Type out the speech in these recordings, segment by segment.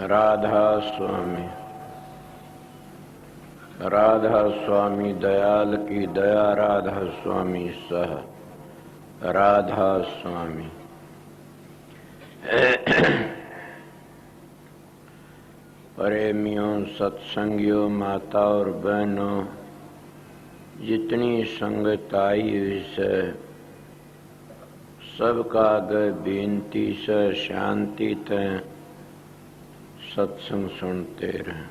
राधा स्वामी। राधा स्वामी दयाल की दया, राधा स्वामी सह राधा स्वामी। प्रेमियों, सत्संगियों, माता और बहनों, जितनी संगत आई हुई से सबका आगे बेनती से शांति तय सत्संग सुनते रहें।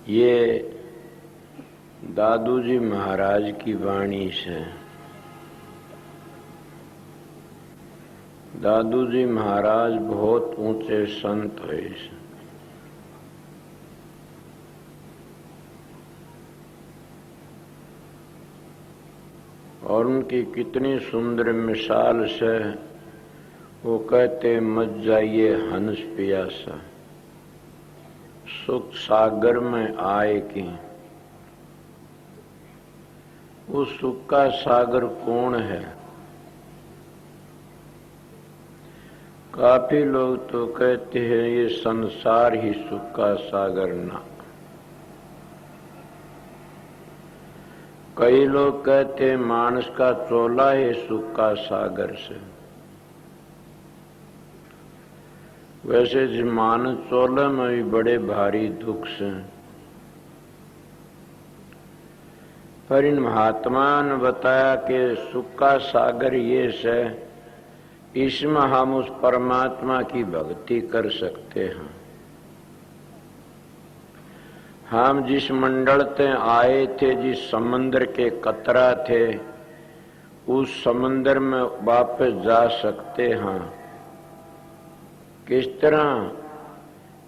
ये दादू जी महाराज की वाणी से। दादू जी महाराज बहुत ऊंचे संत है। और उनकी कितनी सुंदर मिसाल से वो कहते, मत जाइए हंस पियासा, सुख सागर में आए की। वो सुख का सागर कौन है? काफी लोग तो कहते हैं ये संसार ही सुख का सागर ना। कई लोग कहते हैं मानस का चोला है सुख का सागर से। वैसे जिस मानस चोले में भी बड़े भारी दुख से, पर इन महात्मा ने बताया कि सुख का सागर ये से, इसमें हम उस परमात्मा की भक्ति कर सकते हैं। हम जिस मंडल से आए थे, जिस समंदर के कतरा थे, उस समंदर में वापस जा सकते हैं। किस तरह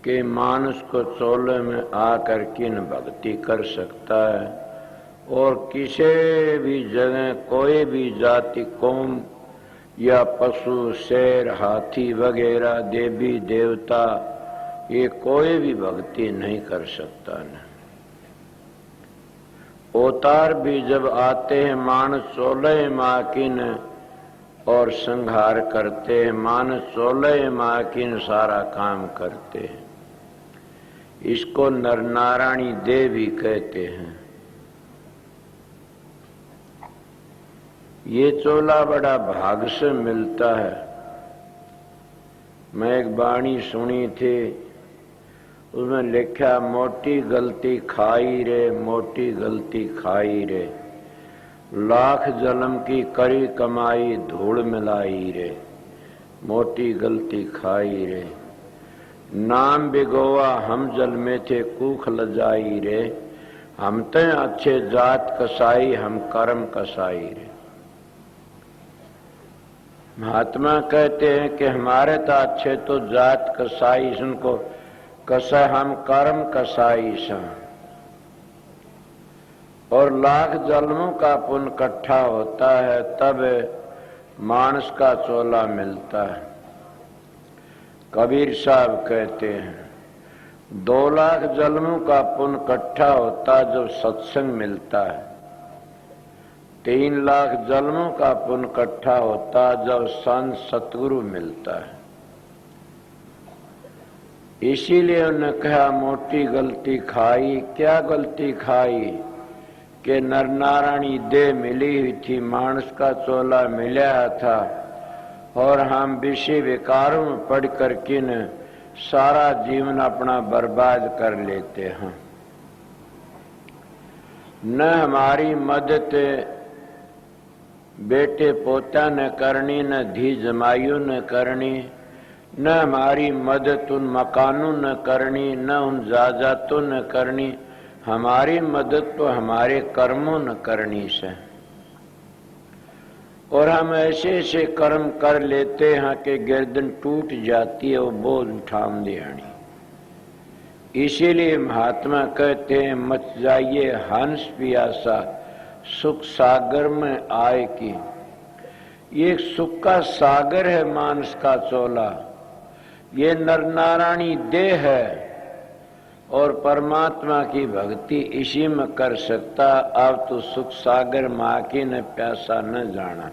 के मानस को चोले में आकर किन भक्ति कर सकता है। और किसी भी जगह कोई भी जाति, कौम या पशु, शेर, हाथी वगैरह, देवी देवता, ये कोई भी भक्ति नहीं कर सकता न। अवतार भी जब आते हैं मानस चोले माकिन और संहार करते हैं, मानस चोले माकिन सारा काम करते हैं। इसको नर नारायणी देवी कहते हैं। ये चोला बड़ा भाग से मिलता है। मैं एक वाणी सुनी थी, उसमें लिखा, मोटी गलती खाई रे, मोटी गलती खाई रे, लाख जन्म की करी कमाई धूल मिलाई रे, मोटी गलती खाई रे। नाम बिगोवा हम जल में थे कूख लजाई रे, हम ते अच्छे जात कसाई, हम कर्म कसाई रे। महात्मा कहते हैं कि हमारे तो अच्छे तो जात कसाई, उनको कसा, हम कर्म कसाई सा। और लाख जन्मों का पुण्य इकट्ठा होता है तब मानस का चोला मिलता है। कबीर साहब कहते हैं 2 लाख जन्मों का पुण्य इकट्ठा होता जब सत्संग मिलता है। 3 लाख जन्मों का पुण्य इकट्ठा होता जब संत सतगुरु मिलता है। इसीलिए उन्होंने कहा मोटी गलती खाई। क्या गलती खाई? कि नर नारायणी देह मिली हुई थी, मानस का चोला मिला था, और हम विषय विकारों में पढ़ कर किन सारा जीवन अपना बर्बाद कर लेते हैं। न हमारी मदद बेटे पोता ने करनी, न धी जमाइयों ने करनी, न हमारी मदद उन मकानों ने करनी, न उन जायदादों ने करनी। हमारी मदद तो हमारे कर्मों ने करनी से। और हम ऐसे ऐसे कर्म कर लेते हैं कि गर्दन टूट जाती है, वो बोझ उठाम दियानी। इसीलिए महात्मा कहते हैं, मत जाइए हंस पियासा, सुख सागर में आए की। ये सुख का सागर है मानस का चोला। ये नर नारायणी देह है, और परमात्मा की भक्ति इसी में कर सकता। अब तो सुख सागर माँ की न प्यासा न जाना।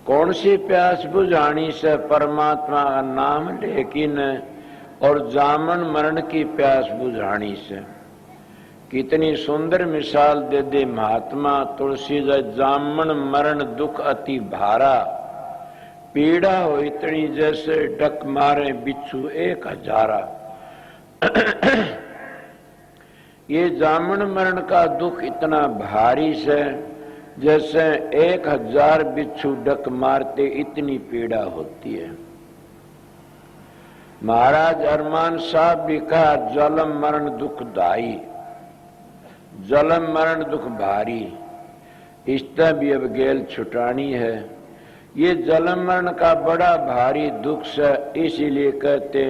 कौन सी प्यास बुझानी से परमात्मा का नाम लेकिन, और जामन मरण की प्यास बुझानी से। कितनी सुंदर मिसाल दे दे महात्मा तुलसीदास। जामन मरण दुख अति भारा, पीड़ा हो इतनी जैसे डक मारे बिच्छू 1000। ये जामन मरण का दुख इतना भारी से जैसे 1000 बिच्छू डक मारते इतनी पीड़ा होती है। महाराज अरमान साहब भी कहा जलम मरण दुखदाई, जलम मरण दुख भारी। इससे भी अब गेल छुटानी है। ये जलम मरण का बड़ा भारी दुख से इसीलिए कहते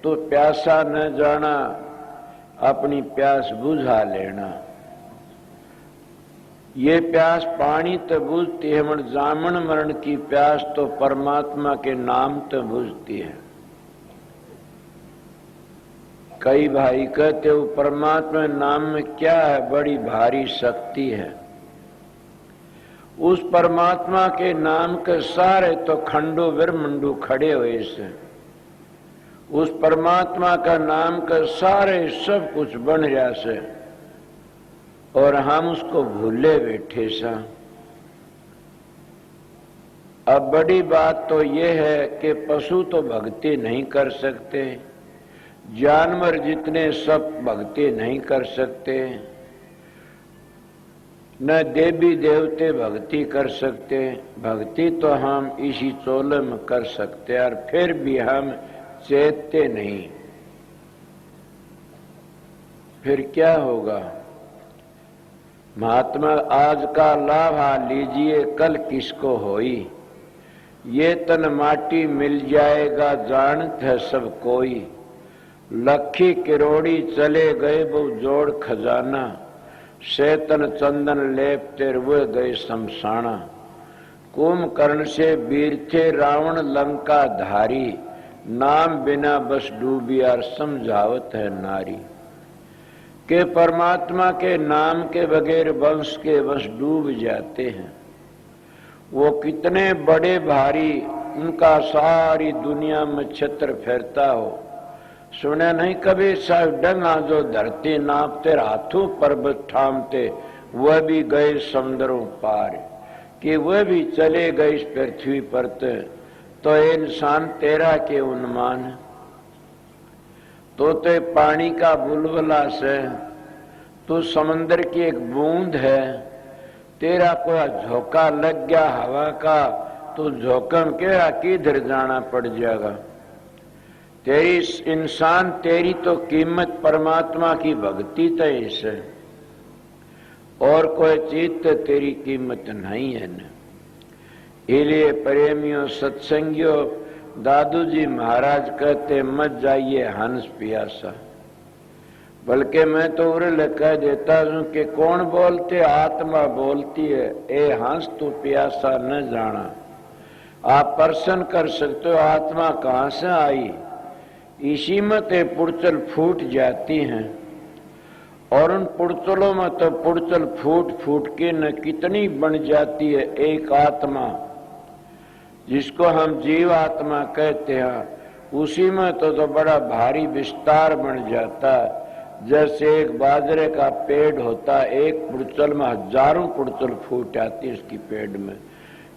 तो प्यासा न जाना, अपनी प्यास बुझा लेना। ये प्यास पानी तो बुझती है, मगर जामन मरण की प्यास तो परमात्मा के नाम तो बुझती है। कई भाई कहते हो परमात्मा नाम में क्या है, बड़ी भारी शक्ति है। उस परमात्मा के नाम के सारे तो खंडो ब्रह्मंडू खड़े हुए से। उस परमात्मा का नाम का सारे सब कुछ बन रहा से, और हम उसको भूले बैठे सा। अब बड़ी बात तो ये है कि पशु तो भक्ति नहीं कर सकते, जानवर जितने सब भक्ति नहीं कर सकते, न देवी देवते भक्ति कर सकते। भक्ति तो हम इसी चोले में कर सकते, और फिर भी हम चेतते नहीं। फिर क्या होगा? महात्मा आज का लाभा लीजिए कल किसको होई। ये तन माटी मिल जाएगा जानत है सब कोई। लखी किरोड़ी चले गए वो जोड़ खजाना, शैतन चंदन लेपते हुए गए शमशाना। कुंभकर्ण से वीर थे रावण लंका धारी, नाम बिना बस डूबियार समझावत है नारी। के परमात्मा के नाम के बगैर वंश के वंश डूब जाते हैं। वो कितने बड़े भारी, उनका सारी दुनिया में छत्र फैरता हो। सुने नहीं कभी साहब डंगा जो धरती नापते, हाथों पर्वत ठामते, वह भी गए समुद्रों पार। कि वह भी चले गए इस पृथ्वी पर, तो इंसान तेरा के उन्मान। तो पानी का बुलबुला से, तू समंदर की एक बूंद है। तेरा कोई झोंका लग गया हवा का, तो झोंका में क्या किधर जाना पड़ जाएगा। तेरी इंसान, तेरी तो कीमत परमात्मा की भक्ति तो है, और कोई चीज तो तेरी कीमत नहीं है न। इसलिए प्रेमियों सत्संगियों, दादू जी महाराज कहते मत जाइए हंस पियासा। बल्कि मैं तो उरे कह देता हूं कि कौन बोलते, आत्मा बोलती है। ए हंस तू प्यासा न जाना। आप प्रश्न कर सकते हो आत्मा कहां से आई। इसी में ते पुड़चल फूट जाती हैं, और उन पुड़चलों में तो पुड़चल फूट फूट के न कितनी बन जाती है एक आत्मा, जिसको हम जीव आत्मा कहते हैं। उसी में तो बड़ा भारी विस्तार बन जाता है। जैसे एक बाजरे का पेड़ होता है, एक पुड़चल में हजारों पुड़चल फूट आती है उसकी पेड़ में।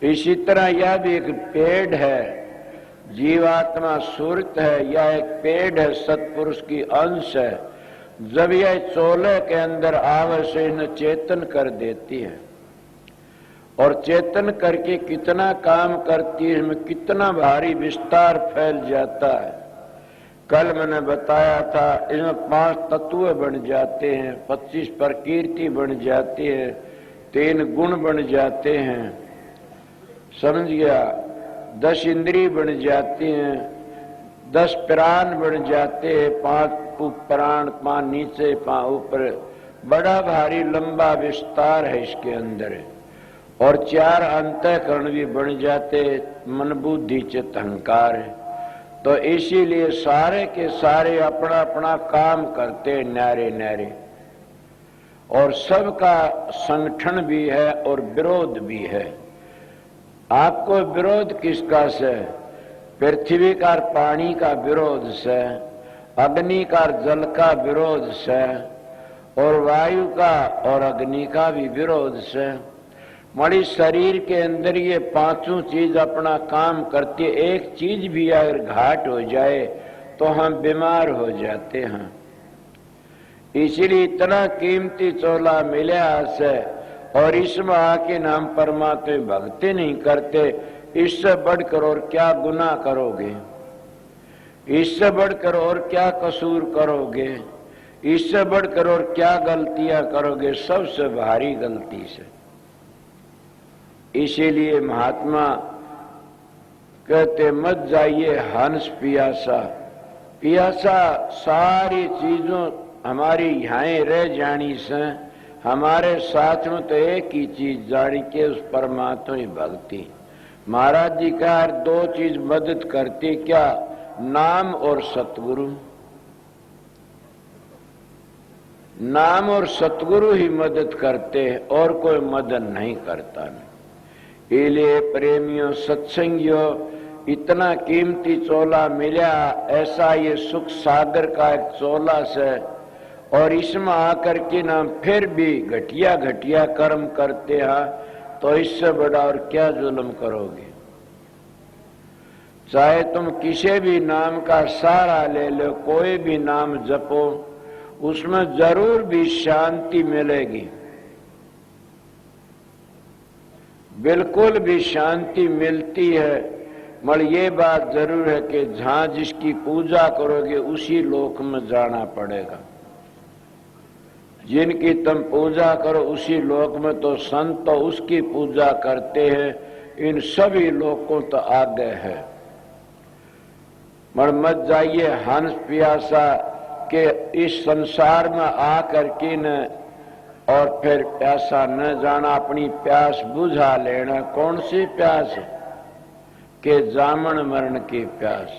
इसी तरह यह भी एक पेड़ है, जीवात्मा सूरत है, यह एक पेड़ है, सत्पुरुष की अंश है। जब यह चोले के अंदर आवे से इन्हें चेतन कर देती है, और चेतन करके कितना काम करती है, इसमें कितना भारी विस्तार फैल जाता है। कल मैंने बताया था इसमें 5 तत्व बन जाते हैं, 25 प्रकृति बन जाती है, 3 गुण बन जाते हैं, समझ गया। 10 इंद्री बन जाती हैं, 10 प्राण बन जाते हैं, 5 प्राण, 5 नीचे 5 ऊपर। बड़ा भारी लंबा विस्तार है इसके अंदर। और 4 अंतःकरण भी बन जाते, मन बुद्धि चित्त अहंकार है। तो इसीलिए सारे के सारे अपना अपना काम करते न्यारे न्यारे, और सबका संगठन भी है और विरोध भी है। आपको विरोध किसका से? पृथ्वी का पानी का विरोध से, अग्नि का जल का विरोध से, और वायु का और अग्नि का भी विरोध से। हमारी शरीर के अंदर ये पांचों चीज अपना काम करती है। एक चीज भी अगर घाट हो जाए तो हम बीमार हो जाते हैं। इसलिए इतना कीमती चोला मिला से, और इसमें आके नाम परमात्मा भक्ति नहीं करते, इससे बढ़कर और क्या गुनाह करोगे? इससे बढ़कर और क्या कसूर करोगे? इससे बढ़कर और क्या गलतियां करोगे? सबसे भारी गलती से। इसीलिए महात्मा कहते मत जाइए हंस पियासा। पियासा सारी चीजों हमारी यहाँ रह जानी से, हमारे साथ में तो एक ही चीज जानी के उस परमात्मा की भक्ति। महाराज जी का दो चीज मदद करती, क्या? नाम और सतगुरु। नाम और सतगुरु ही मदद करते हैं, और कोई मदद नहीं करता। इसलिए प्रेमियों, सत्संगियों, इतना कीमती चोला मिला, ऐसा ये सुख सागर का एक चोला से, और इसमें आकर के ना फिर भी घटिया घटिया कर्म करते हैं, तो इससे बड़ा और क्या जुल्म करोगे? चाहे तुम किसी भी नाम का सहारा ले लो, कोई भी नाम जपो, उसमें जरूर भी शांति मिलेगी, बिल्कुल भी शांति मिलती है। मगर ये बात जरूर है कि जहां जिसकी पूजा करोगे उसी लोक में जाना पड़ेगा। जिनकी तुम पूजा करो उसी लोक में, तो संत तो उसकी पूजा करते हैं, इन सभी लोगों तो आगे है। मगर मत जाइए हंस प्यासा के इस संसार में आकर के न, और फिर प्यासा न जाना, अपनी प्यास बुझा लेना। कौन सी प्यास? के जामन मरण की प्यास।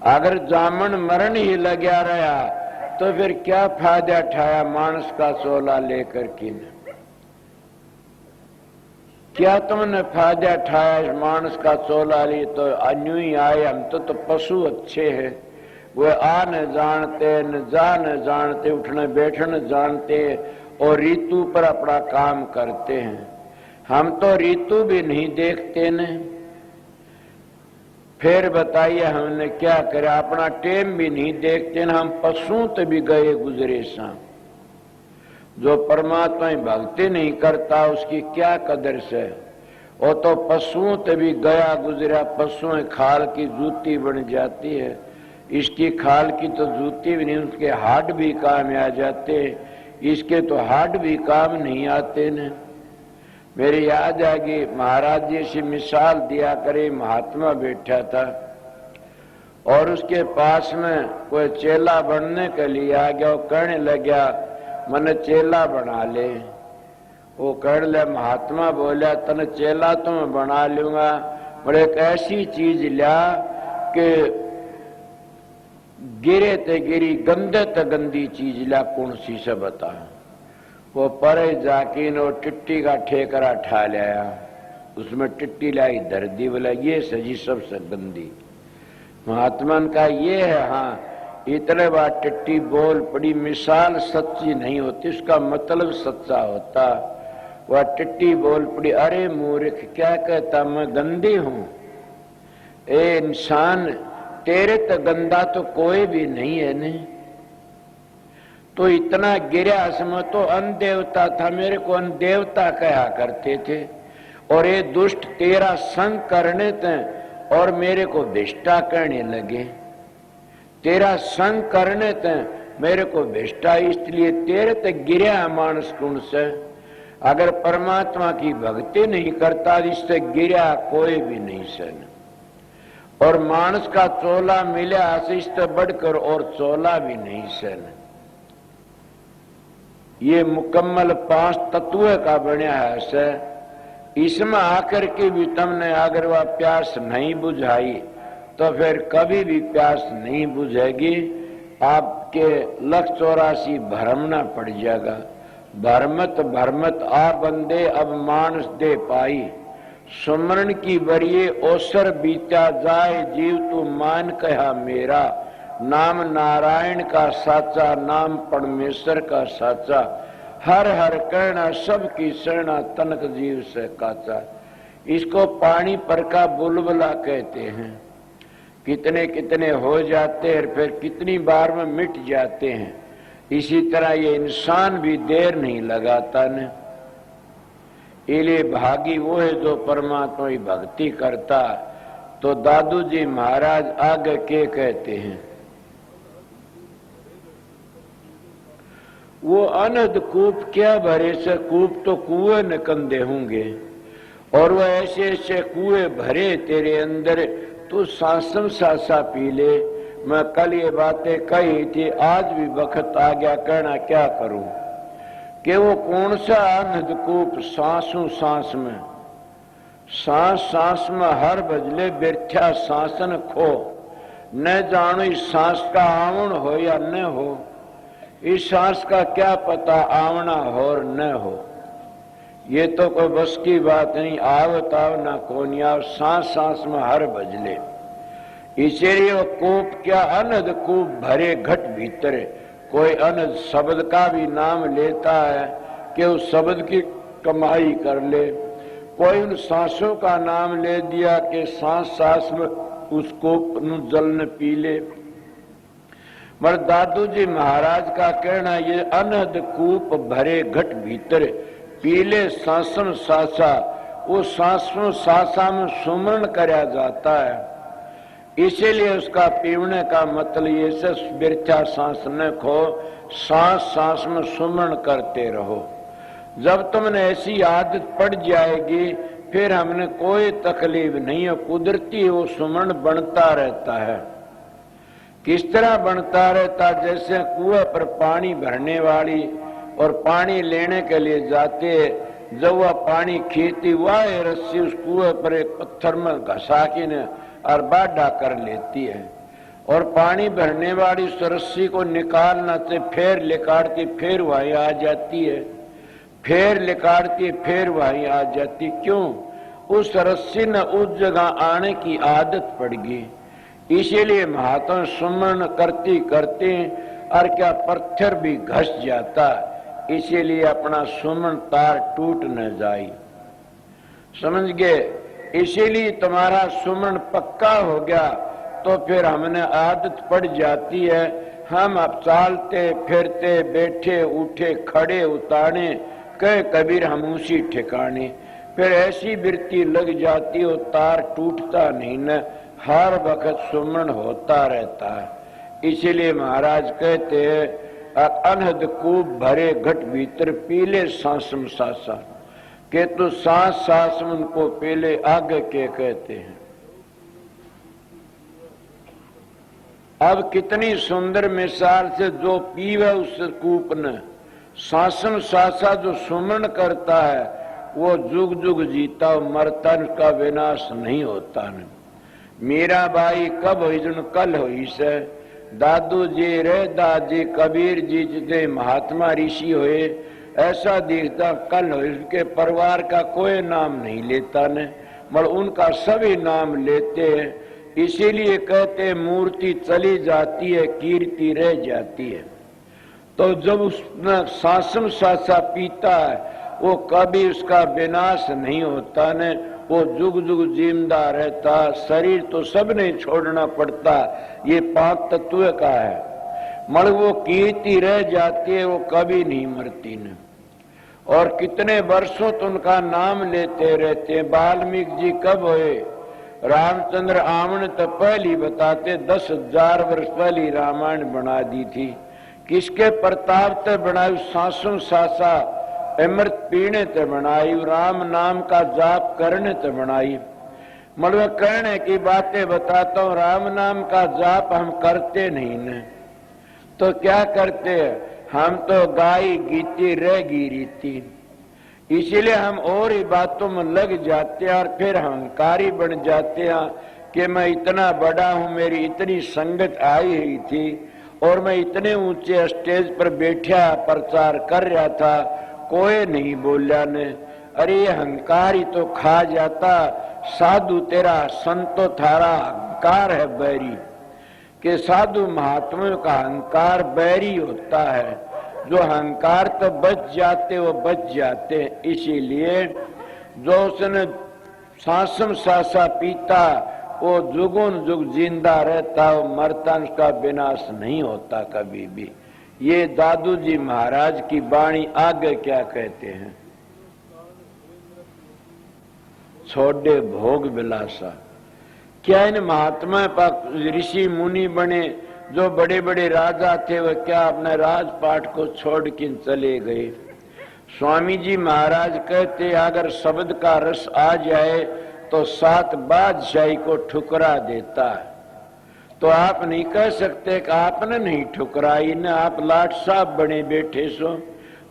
अगर जामन मरण ही लगा रहा तो फिर क्या फायदा उठाया मानस का चोला लेकर के? क्या तुमने फायदा उठाया इस मानस का चोला लिए? तो अन्यू ही आए। हम तो पशु अच्छे हैं, वे आ न जानते, न जा न जानते, उठने बैठने जानते, और ऋतु पर अपना काम करते हैं। हम तो ऋतु भी नहीं देखते न। फिर बताइए हमने क्या करे? अपना टेम भी नहीं देखते न। हम पशुओं तो भी गए गुजरे सा। जो परमात्मा की भक्ति नहीं करता उसकी क्या कदर से? वो तो पशुओं तो भी गया गुजरा। पशुओं खाल की जूती बन जाती है, इसकी खाल की तो जूती भी नहीं, उसके हाथ भी काम आ जाते, इसके तो हाथ भी काम नहीं आते न। मेरी याद आ गई, महाराज जी से मिसाल दिया करे, महात्मा बैठा था और उसके पास में कोई चेला बनने के लिए आ गया। वो कहने लगा मन चेला बना ले। वो कहने लगा, महात्मा बोला तने चेला तो मैं बना लूंगा, पर एक ऐसी चीज लिया कि गिरे ते गिरी, गंदे ते गंदी चीज लिया। कौन सी से बता? वो परे जाके नो टिट्टी का ठेकरा ठा लाया, उसमें टिट्टी लाई धर दी। बोला ये सजी सबसे गंदी। महात्मा का ये है। हाँ, इतने बार टिट्टी बोल पड़ी। मिसाल सच्ची नहीं होती, उसका मतलब सच्चा होता। वह टिट्टी बोल पड़ी, अरे मूर्ख क्या कहता मैं गंदी हूं? ए इंसान, तेरे तो गंदा तो कोई भी नहीं है ने। तो इतना गिरा असम तो अन देवता था, मेरे को अन देवता कहा करते थे। और ये दुष्ट तेरा संग करने थे और मेरे को बेष्टा करने लगे। तेरा संग करने थे मेरे को बेष्टा, इसलिए तेरे तक गिरा मानस कुंड से। अगर परमात्मा की भक्ति नहीं करता इससे गिरा कोई भी नहीं सन। और मानस का चोला मिला इससे बढ़कर और चोला भी नहीं सन। ये मुकम्मल 5 तत्व का बना है से। इसमें आकर के भी तुमने अगर वह प्यास नहीं बुझाई तो फिर कभी भी प्यास नहीं बुझेगी। आपके 184 भरमना पड़ जाएगा। भरमत भरमत आ बंदे अब मानस दे पाई, सुमरण की बरिए ओसर बीता जाए जीव तू मान कहा मेरा। नाम नारायण का साचा, नाम परमेश्वर का साचा, हर हर कहना सबकी शरणा, तनक जीव से काचा। इसको पानी पर का बुलबुला कहते हैं। कितने कितने हो जाते हैं, फिर कितनी बार में मिट जाते हैं। इसी तरह ये इंसान भी देर नहीं लगाता न। इले भागी वो है जो परमात्मा की भक्ति करता। तो दादू जी महाराज आगे के कहते हैं, वो अनहद कूप क्या भरे से कूप तो कुएं न कंधे होंगे, और वह ऐसे ऐसे कुएं भरे तेरे अंदर, तू सांसम सासा पी ले। मैं कल ये बातें कही थी, आज भी वक्त आ गया कहना क्या करूं कि वो कौन सा अनहद कूप सांसों सांस में, सांस सांस में हर बजले बिरथ्या सांसन खो। न जानो इस सांस का आवण हो या न हो, इस सांस का क्या पता आवना हो और न हो। ये तो कोई बस की बात नहीं। आवत आवना कौन आव, सांस सांस में हर बजले। इसीलिए वो कूप क्या अनहद कूप भरे घट भीतर। कोई अनहद शब्द का भी नाम लेता है कि उस शब्द की कमाई कर ले। कोई उन सांसों का नाम ले दिया कि सांस सांस में उस कूप नु जल न पी ले। मगर दादू जी महाराज का कहना ये अनहद कूप भरे घट भीतर, पीले सांसन सासा। वो सांसों सासा में सुमरण कराया जाता है। इसीलिए उसका पीवने का मतलब ये से बिरथा सांस न खो, सांस सांस में सुमरण करते रहो। जब तुमने ऐसी आदत पड़ जाएगी फिर हमने कोई तकलीफ नहीं है। कुदरती वो सुमरण बनता रहता है। किस तरह बनता रहता, जैसे कुएं पर पानी भरने वाली और पानी लेने के लिए जाते, जब वह पानी खींचती वह रस्सी उस कुएं पर एक पत्थर में घसा के न और बाढ़ा कर लेती है, और पानी भरने वाली उस रस्सी को निकालना से फिर लिकाड़ती, फिर वहीं आ जाती है, फिर लिकाड़ती, फिर वहीं आ जाती। क्यों? उस रस्सी ने उस जगह आने की आदत पड़ गई। इसीलिए महात्मा सुमरण करती करते और क्या पत्थर भी घस जाता। इसीलिए अपना सुमरण तार टूट न जाए, समझ गए। इसीलिए तुम्हारा सुमरण पक्का हो गया तो फिर हमने आदत पड़ जाती है। हम अब चालते फिरते बैठे उठे खड़े उतारे कह कबीर हम उसी ठिकाने। फिर ऐसी वृत्ति लग जाती हो, तार टूटता नहीं न, हर वक्त सुमरण होता रहता है। इसीलिए महाराज कहते हैं अनहद कूप भरे घट भीतर पीले सांसम सासा, के तो सांस सांस उनको पीले आगे के कहते हैं। अब कितनी सुंदर मिसाल से जो पीवे उस कूप ने, सांसम सासा जो सुमरण करता है वो जुग जुग जीता, मरता, उसका विनाश नहीं होता न। मीरा बाई कब हुई जुन कल हुई से, दादू जी रे दादी कबीर जी जितने महात्मा ऋषि हुए, ऐसा दिखता कल हुई उसके परिवार का कोई नाम नहीं लेता ने, मगर उनका सभी नाम लेते हैं। इसीलिए कहते मूर्ति चली जाती है कीर्ति रह जाती है। तो जब उसमें सांसम सासा पीता है वो कभी उसका विनाश नहीं होता ने, वो जुग जुग जिंदा रहता। शरीर तो सब नहीं छोड़ना पड़ता, ये पांच तत्व का है, मगर वो कीर्ति रह जाती है, वो कभी नहीं मरती न। और कितने वर्षों तो उनका नाम लेते रहते हैं। वाल्मीकि जी कब हुए? रामचंद्र आमन तो पहली बताते 10,000 वर्ष पहली रामायण बना दी थी। किसके प्रताप से बनाई? सांसों सासा अमृत पीने ते बनाई, राम नाम का जाप करने ते बनाई। मतलब कहने की बातें बताता हूँ, राम नाम का जाप हम करते नहीं न, तो क्या करते हैं हम? तो गाय गीती रह गी रीति। इसीलिए हम और ही बातों में लग जाते हैं और फिर अहंकारी बन जाते हैं कि मैं इतना बड़ा हूं, मेरी इतनी संगत आई हुई थी और मैं इतने ऊंचे स्टेज पर बैठा प्रचार कर रहा था, कोई नहीं बोला ने। अरे ये अहंकार ही तो खा जाता। साधु तेरा, संतो थारा अहंकार है बैरी, कि साधु महात्माओं का अहंकार बैरी होता है। जो अहंकार तो बच जाते वो बच जाते। इसीलिए जो उसने सांसम सासा पीता वो जुगुन जुग जिंदा रहता, वो मरता, उसका विनाश नहीं होता कभी भी। ये दादू जी महाराज की वाणी आगे क्या कहते हैं? छोड़े भोग विलासा। क्या इन महात्मा ऋषि मुनि बने, जो बड़े बड़े राजा थे, वह क्या अपने राजपाट को छोड़ के चले गए? स्वामी जी महाराज कहते अगर शब्द का रस आ जाए तो 7 बादशाही को ठुकरा देता है। तो आप नहीं कह सकते कि आपने नहीं ठुकराई ना, आप लाट साहब बने बैठे सो।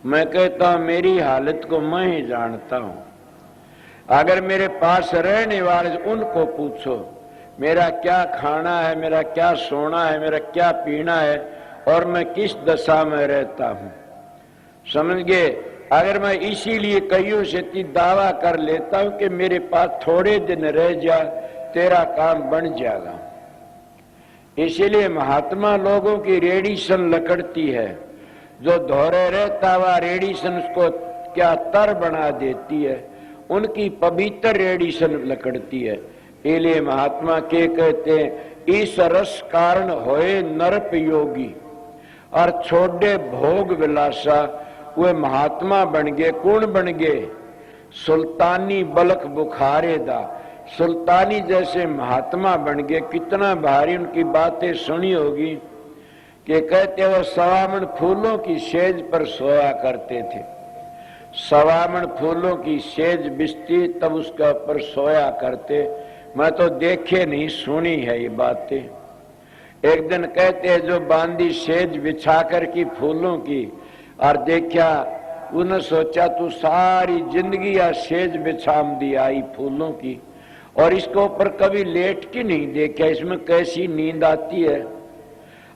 मैं कहता हूं मेरी हालत को मैं ही जानता हूं। अगर मेरे पास रहने वाले उनको पूछो मेरा क्या खाना है, मेरा क्या सोना है, मेरा क्या पीना है और मैं किस दशा में रहता हूं, समझ गए? अगर मैं इसीलिए कईयों से दावा कर लेता हूं कि मेरे पास थोड़े दिन रह जा, तेरा काम बन जाएगा। इसीलिए महात्मा लोगों की रेडिएशन लकड़ती है। जो धोरे रहता हुआ रेडिएशन उसको क्या तर बना देती है, उनकी पवित्र रेडिएशन लकड़ती है। इसलिए महात्मा के कहते हैं इस रस कारण होए नरप योगी और छोड़े भोग विलासा। वे महात्मा बन गए। कौन बन गए? सुल्तानी बलक बुखारे दा। सुल्तानी जैसे महात्मा बन गए। कितना भारी उनकी बातें सुनी होगी कि कहते वो सवामन फूलों की सेज पर सोया करते थे। सवामन फूलों की सेज बिछती तब उसके ऊपर सोया करते। मैं तो देखे नहीं, सुनी है ये बातें। एक दिन कहते हैं जो बांधी सेज बिछाकर की फूलों की और देखा, उन्हें सोचा तू सारी जिंदगी या सेज बिछाम दी आई फूलों की और इसके ऊपर कभी लेट के नहीं देखा, इसमें कैसी नींद आती है।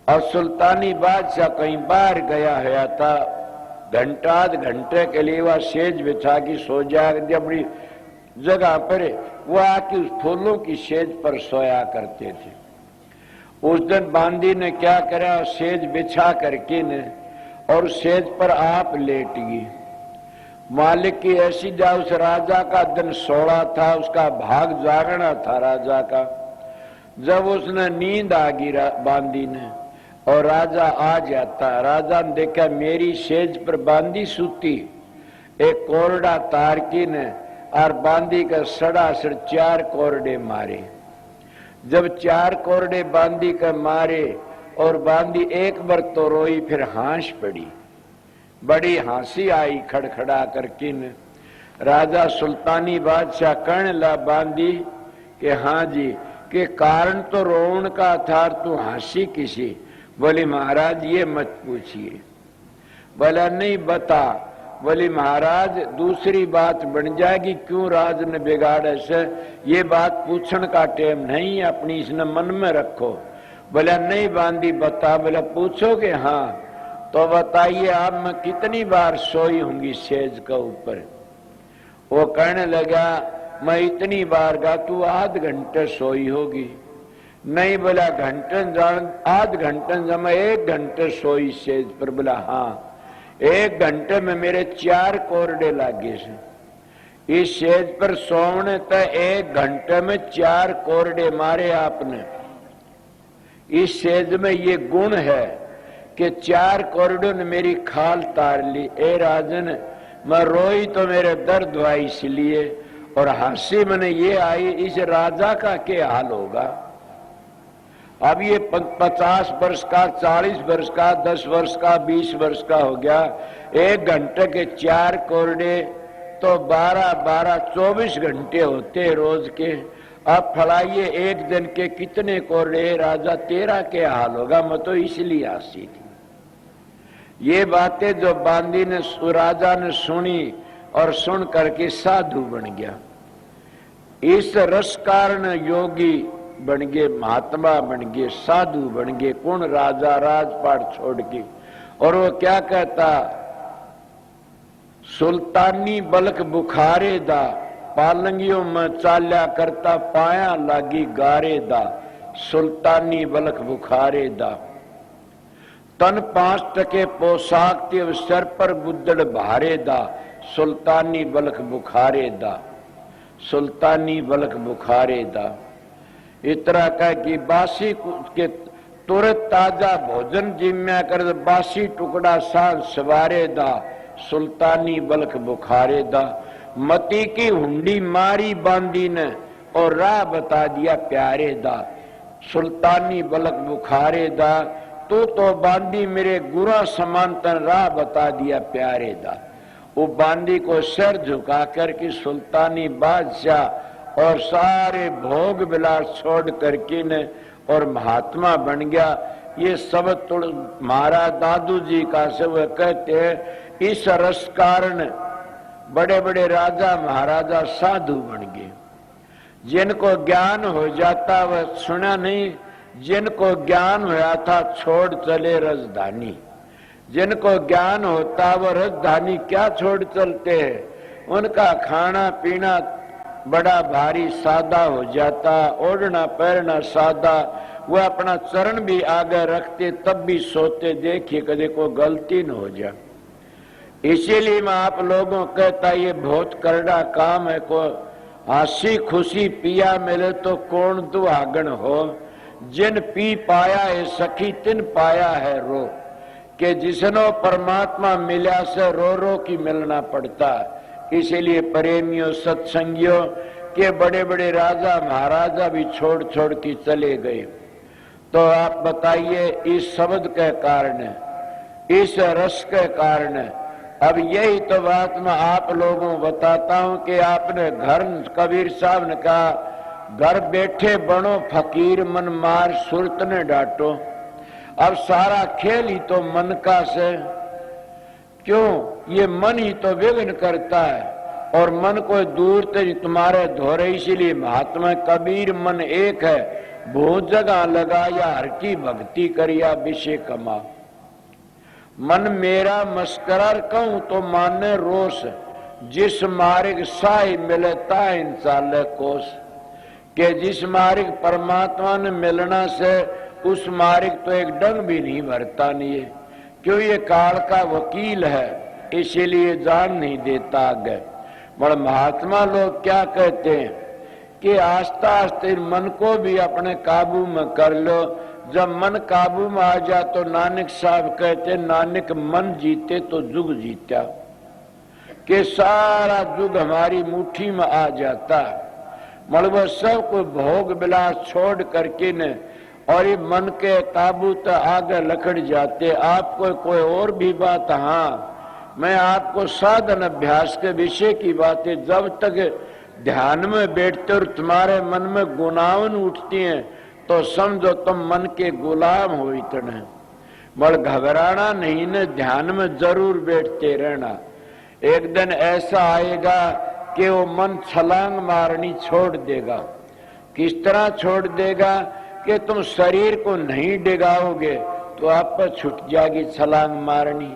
और सुल्तानी बादशाह कहीं बाहर गया है था, घंटा आध घंटे के लिए वह सेज बिछा की सो जाए अपनी जगह पर, वह आके उस फूलों की सेज पर सोया करते थे। उस दिन बांदी ने क्या करा, सेज बिछा करके ने और सेज पर आप लेट गई। मालिक की ऐसी जा, उस राजा का दिन 16 था, उसका भाग जागना था राजा का। जब उसने नींद आ गई बांदी ने और राजा आ जाता, राजा ने देखा मेरी सेज पर बांदी सूती, एक कोरडा तार की ने और बांदी का सड़ासड़ 4 कोरडे मारे। जब 4 कोरडे बांदी का मारे और बांदी एक बार तो रोई, फिर हंस पड़ी। बड़ी हंसी आई खड़खड़ा करके न। राजा सुल्तानी बादशाह कहने ला बांदी कि हाँ जी, के कारण तो रोन का था, तू हंसी किसी? बोली महाराज ये मत पूछिए। बोला नहीं बता। बोली महाराज दूसरी बात बन जाएगी, क्यों राज ने बिगाड़े से, ये बात पूछने का टाइम नहीं, अपनी इसने मन में रखो। बोला नहीं बांदी बता। बोला पूछोगे? हाँ तो बताइए आप मैं कितनी बार सोई होंगी सेज का ऊपर? वो कहने लगा मैं इतनी बार गा, तू आध घंटे सोई होगी। नहीं बोला घंटन जान, आध घंटन जब मैं 1 घंटे सोई सेज पर। बोला हाँ 1 घंटे में मेरे 4 कोरडे लागे से। इस सेज पर सोने तक 1 घंटे में 4 कोरडे मारे आपने। इस सेज में ये गुण है कि 4 कोरडों ने मेरी खाल तार ली। ए राजन मैं रोई तो मेरे दर्द हुआ इसलिए, और हंसी मैंने ये आई, इस राजा का क्या हाल होगा? अब ये 50 वर्ष का, 40 वर्ष का, 10 वर्ष का, 20 वर्ष का हो गया। 1 घंटे के 4 कोरडे तो 12-12 24 घंटे होते रोज के। अब फड़ाइए 1 दिन के कितने कोरडे? राजा तेरा क्या हाल होगा? मैं तो इसलिए हंसी थी। ये बातें जो बांदी ने राजा ने सुनी और सुन करके साधु बन गया। इस रस कारण योगी बन गए, महात्मा बन गए, साधु बन गए, कौन राजा राजपाट छोड़ के। और वो क्या कहता, सुल्तानी बलक बुखारे दा, पालंगियों में चाल्या करता, पाया लागी गारे दा, सुल्तानी बलक बुखारे दा। तन 5% पोशाक ते सिर पर गुद्दड़ भारे दा, सुल्तानी बलक बुखारे दा, सुल्तानी बलक बुखारे दा। इतना कह कि बासी के तुरंत ताजा भोजन जिम्या कर, बासी टुकड़ा सांझ सवारे दा, सुल्तानी बलक बुखारे दा। मती की हुंडी मारी बांदी ने और राह बता दिया प्यारे दा, सुल्तानी बलक बुखारे दा। तू तो बांदी मेरे गुरा समांतर, राह बता दिया प्यारे दा। वो बांदी को सिर झुका कर कि सुल्तानी बादशाह और सारे भोग विलास छोड़ करके ने और महात्मा बन गया। ये सब तुड़ महाराज दादू जी का से वह कहते हैं, इस रस कारण बड़े बड़े राजा महाराजा साधु बन गए। जिनको ज्ञान हो जाता वह सुना नहीं, जिनको ज्ञान होया था छोड़ चले राजधानी। जिनको ज्ञान होता वो राजधानी क्या छोड़ चलते हैं। उनका खाना पीना बड़ा भारी सादा हो जाता, ओढ़ना पहनना सादा। वह अपना चरण भी आगे रखते तब भी सोते, देखिए कभी कोई गलती न हो जाए। इसीलिए मैं आप लोगों कहता ये बहुत करड़ा काम है। को हंसी खुशी पिया मिले तो कौन दुहागन हो, जिन पी पाया है सखी तिन पाया है रो। कि जिसनो परमात्मा मिला से रो रो की मिलना पड़ता। इसीलिए प्रेमियों सत्संगियों के बड़े बड़े राजा महाराजा भी छोड़ छोड़ के चले गए। तो आप बताइए इस शब्द के कारण, इस रस के कारण। अब यही तो बात मैं आप लोगों को बताता हूं कि आपने घर, कबीर साहब ने कहा, घर बैठे बनो फकीर मन मार सुरत ने डांटो। अब सारा खेल ही तो मन का से, क्यों ये मन ही तो विघ्न करता है और मन को दूर से तुम्हारे धोरे। इसीलिए महात्मा कबीर मन एक है, बहुत जगह लगाया हर की भक्ति करिया विषय कमा। मन मेरा मस्करार कहूं तो माने रोष, जिस मार्ग साई मिलता इंसाले कोस। के जिस मार्ग परमात्मा ने मिलना से उस मार्ग तो एक डंग भी नहीं भरता नहीं है। क्यों ये काल का वकील है, इसीलिए जान नहीं देता आगे। पर महात्मा लोग क्या कहते हैं कि आस्ता आस्ते मन को भी अपने काबू में कर लो। जब मन काबू में आ जा तो नानक साहब कहते, नानक मन जीते तो जुग जीता। कि सारा जुग हमारी मुट्ठी में आ जाता। मतलब सब को भोग विलास छोड़ करके न और ये मन के काबू तो आगे लकड़ जाते। आपको कोई और भी बात, हाँ मैं आपको साधन अभ्यास के विषय की बातें, जब तक ध्यान में बैठते और तुम्हारे मन में गुनावन उठती हैं तो समझो तुम मन के गुलाम हो। इतने बड़ घबराना नहीं न, ध्यान में जरूर बैठते रहना। एक दिन ऐसा आएगा कि वो मन छलांग मारनी छोड़ देगा। किस तरह छोड़ देगा कि तुम शरीर को नहीं डिगाओगे तो आप पर छूट जाएगी छलांग मारनी।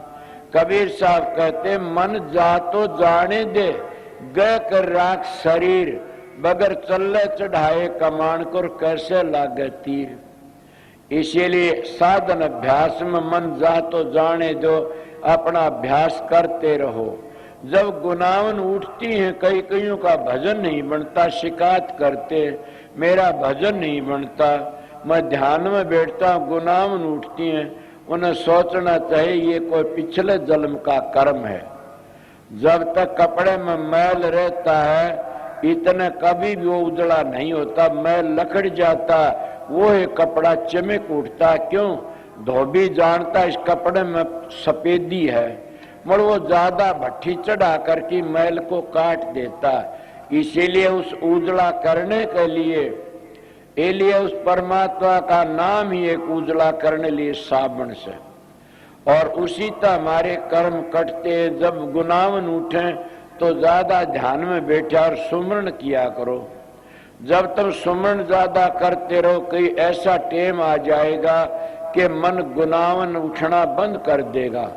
कबीर साहब कहते, मन जा तो जाने दे, गए कर राख शरीर, बगर चले चढ़ाए कमान को कैसे लागे तीर। इसीलिए साधन अभ्यास में मन जा तो जाने दो, अपना अभ्यास करते रहो। जब गुनावन उठती हैं, कई कईयों का भजन नहीं बनता, शिकायत करते मेरा भजन नहीं बनता। मैं ध्यान में बैठता हूँ, गुनावन उठती हैं, उन्हें सोचना चाहिए ये कोई पिछले जन्म का कर्म है। जब तक कपड़े में मैल रहता है इतने कभी भी वो उजड़ा नहीं होता। मैल लकड़ जाता वो है कपड़ा चमक उठता। क्यों? धोबी जानता इस कपड़े में सफेदी है, मगर वो ज्यादा भट्ठी चढ़ा करके मैल को काट देता। इसीलिए उस उजड़ा करने के लिए उस परमात्मा का नाम ही एक उजड़ा करने लिए साबुन से। और उसी तरह हमारे कर्म कटते। जब गुनावन उठे तो ज्यादा ध्यान में बैठा और सुमरण किया करो। जब तुम सुमन ज्यादा करते रहो, कोई ऐसा टेम आ जाएगा कि मन गुनावन उठना बंद कर देगा।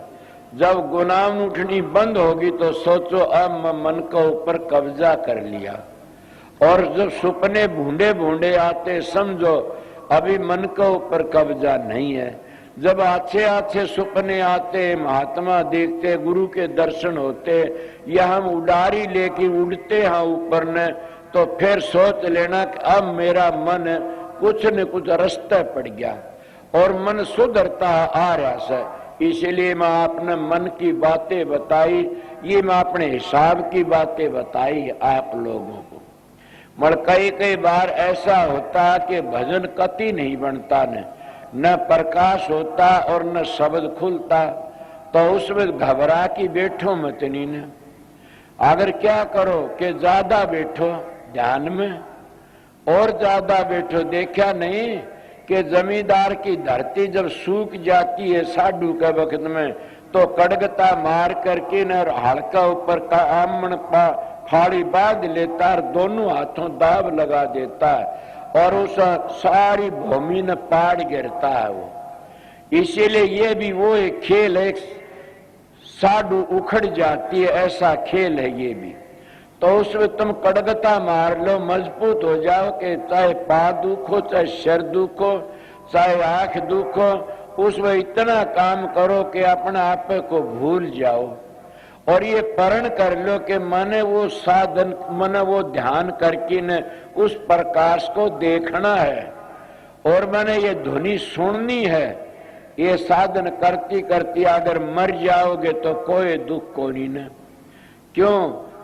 जब गुनावन उठनी बंद होगी तो सोचो अब मन को ऊपर कब्जा कर लिया। और जब सुपने भूंडे भूंडे आते समझो अभी मन के ऊपर कब्जा नहीं है। जब अच्छे अच्छे सुपने आते, महात्मा देखते, गुरु के दर्शन होते, या हम उड़ारी लेके उड़ते हैं ऊपर ने, तो फिर सोच लेना कि अब मेरा मन कुछ न कुछ रास्ते पड़ गया और मन सुधरता आ रहा है। इसलिए मैं आपने मन की बातें बताई, ये मैं अपने हिसाब की बातें बताई आप लोगों को। मगर कई बार ऐसा होता कि भजन कति नहीं बनता, न प्रकाश होता और न शब्द खुलता, तो उसमें घबरा की बैठो मत नहीं न। अगर क्या करो कि ज्यादा बैठो ध्यान में और ज्यादा बैठो। देखा नहीं कि जमींदार की धरती जब सूख जाती है साढ़ू के वक्त में, तो कड़गता मार करके न हल्का ऊपर का आमण फाड़ी बांध लेता और दोनों हाथों दाब लगा देता है और उस सारी भूमि न पाड़ गिरता है वो। इसीलिए ये भी वो एक खेल है, साढ़ू उखड़ जाती है, ऐसा खेल है ये भी। तो उसमें तुम कड़गता मार लो, मजबूत हो जाओ कि चाहे पा दुखो, चाहे सिर दुखो, चाहे आंख दुखो, उसमें इतना काम करो कि अपने आप को भूल जाओ। और ये प्रण कर लो कि मैंने वो साधन, मैंने वो ध्यान करके न उस प्रकाश को देखना है और मैंने ये ध्वनि सुननी है। ये साधन करती करती अगर मर जाओगे तो कोई दुख को नहीं न। क्यों?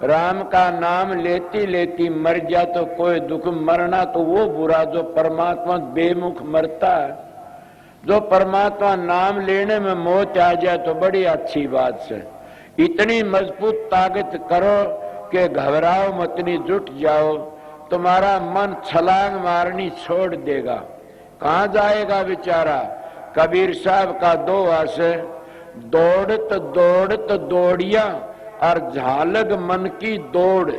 राम का नाम लेती लेती मर जा तो कोई दुख। मरना तो वो बुरा जो परमात्मा बेमुख मरता है, जो परमात्मा नाम लेने में मौत आ जाए तो बड़ी अच्छी बात है। इतनी मजबूत ताकत करो कि घबराओ मत, नहीं जुट जाओ। तुम्हारा मन छलांग मारनी छोड़ देगा। कहाँ जाएगा बेचारा? कबीर साहब का दो आसे, दौड़त दौड़त दौड़िया और झालग मन की दौड़,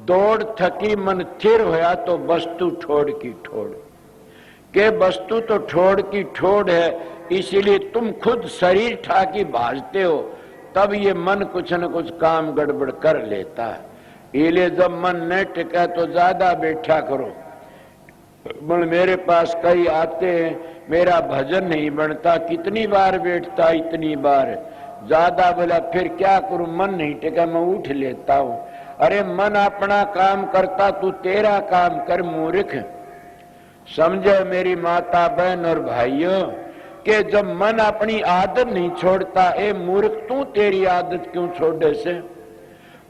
दौड़ थकी मन थिर होया तो वस्तु छोड़ की ठोड़। के वस्तु तो ठोड़ की ठोड़ है, इसीलिए तुम खुद शरीर ठाकी भाजते हो, तब ये मन कुछ न कुछ काम गड़बड़ कर लेता है। इसलिए जब मन न टिका तो ज्यादा बैठा करो। मेरे पास कई आते हैं, मेरा भजन नहीं बनता, कितनी बार बैठता, इतनी बार ज्यादा बोला, फिर क्या करूं, मन नहीं टिका, मैं उठ लेता हूं। अरे मन अपना काम करता, तू तेरा काम कर मूर्ख। समझो मेरी माता बहन और भाइयों कि जब मन अपनी आदत नहीं छोड़ता, ए मूर्ख तू तेरी आदत क्यों छोड़े से?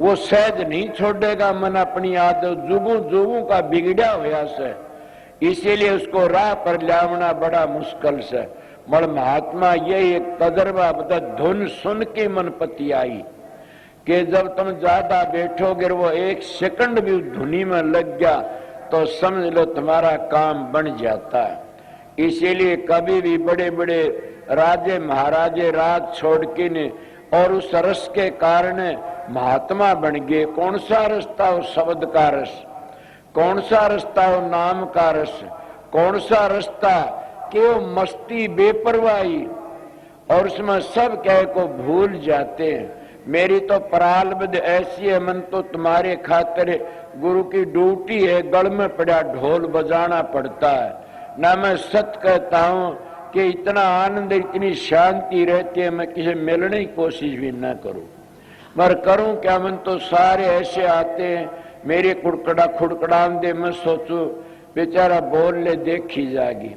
वो सहज नहीं छोड़ेगा मन अपनी आदत, जुगू जुगू का बिगड़ा हुआ से। इसीलिए उसको राह पर लावना बड़ा मुश्किल से। मगर महात्मा ये एक तजर्बा बता, धुन सुन के मन पति आई कि जब तुम ज्यादा बैठोगे वो एक सेकंड भी धुनी में लग गया तो समझ लो तुम्हारा काम बन जाता है। इसीलिए कभी भी बड़े बड़े राजे महाराजे राज छोड़ के ने और उस रस के कारण महात्मा बन गए। कौन सा रास्ता हो? शब्द का रस। कौन सा रास्ता हो? नाम का रस। कौन सा रास्ता? क्यों मस्ती बेपरवाही और उसमें सब कह को भूल जाते हैं। मेरी तो प्रारब्ध ऐसी है, मन तो तुम्हारे खातिर गुरु की ड्यूटी है, गल में पड़ा ढोल बजाना पड़ता है ना। मैं सच कहता हूँ कि इतना आनंद, इतनी शांति रहती है, मैं किसी मिलने की कोशिश भी ना करूं। मगर करूं क्या? मन तो सारे ऐसे आते हैं, मेरे खुड़कड़ान दे, मैं सोचू बेचारा बोल ले, देखी जाएगी।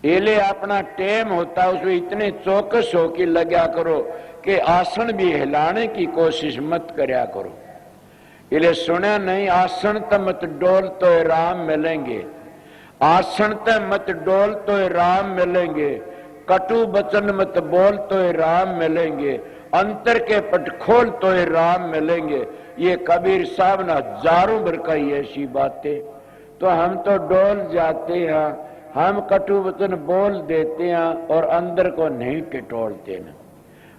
एले अपना टेम होता है, उसमें इतने चौकस हो के लगा करो कि आसन भी हिलाने की कोशिश मत करया करो। इले सुना नहीं, आसन त मत डोल तो राम मिलेंगे, आसन त मत डोल तो राम मिलेंगे, कटु बचन मत बोल तो राम मिलेंगे, अंतर के पट खोल तो राम मिलेंगे। ये कबीर साहब ने हजारों बार कही ऐसी बातें, तो हम तो डोल जाते हैं, हम कटु वचन बोल देते हैं और अंदर को नहीं टिटोलते न।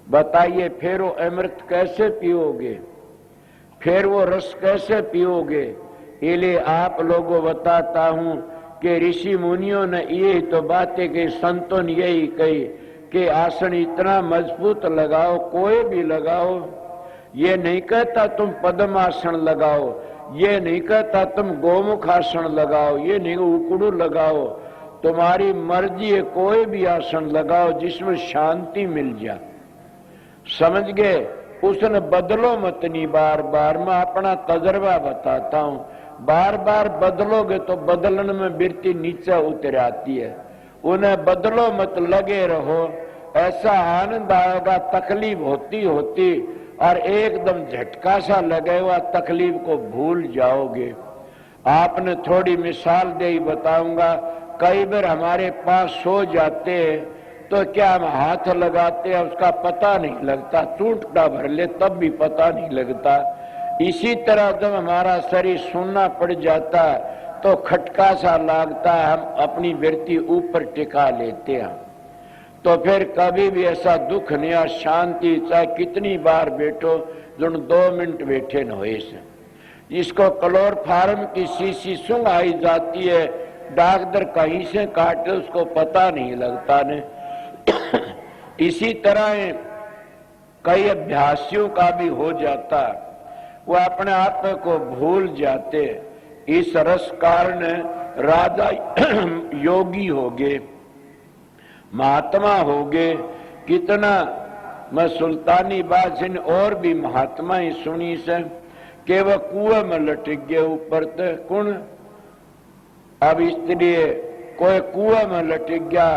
बताइए फिर वो अमृत कैसे पियोगे? फिर वो रस कैसे पियोगे? इसलिए आप लोगों बताता हूं कि ऋषि मुनियों ने यही तो बातें कही, संतों ने यही कही कि आसन इतना मजबूत लगाओ, कोई भी लगाओ। ये नहीं कहता तुम पद्मासन लगाओ, ये नहीं कहता तुम गोमुख आसन लगाओ, ये नहीं उकड़ू लगाओ, तुम्हारी मर्जी है, कोई भी आसन लगाओ जिसमें शांति मिल जाए। समझ गए? उसने बदलो मत नहीं बार बार। मैं अपना तजर्बा बताता हूं, बार बार बदलोगे तो बदलने में वृत्ति नीचे उतर आती है। उन्हें बदलो मत, लगे रहो, ऐसा आनंद आएगा। तकलीफ होती होती और एकदम झटका सा लगे हुआ तकलीफ को भूल जाओगे। आपने थोड़ी मिसाल दे ही बताऊंगा। कई बार हमारे पास सो जाते हैं तो क्या हम हाथ लगाते हैं, उसका पता नहीं लगता, टूटता भर ले तब भी पता नहीं लगता। इसी तरह जब हमारा शरीर सुनना पड़ जाता तो खटका सा लगता है, हम अपनी वृत्ति ऊपर टिका लेते हैं। तो फिर कभी भी ऐसा दुख नहीं और शांति, चाहे कितनी बार बैठो, जो 2 मिनट बैठे न होए से। इसको क्लोरोफार्म की शीशी सूंघ आई जाती है, डॉक्टर कहीं से काटे उसको पता नहीं लगता ने। इसी तरह कई अभ्यासियों का भी हो जाता, वो अपने आप को भूल जाते। इस रस कारण राजा योगी हो गए, महात्मा हो गए। कितना मैं सुल्तानी बादशाह और भी महात्मा ही सुनी से कि वह कुएं में लटक गए ऊपर तक। कौन? अब इसलिए कोई कुएं में लटक गया,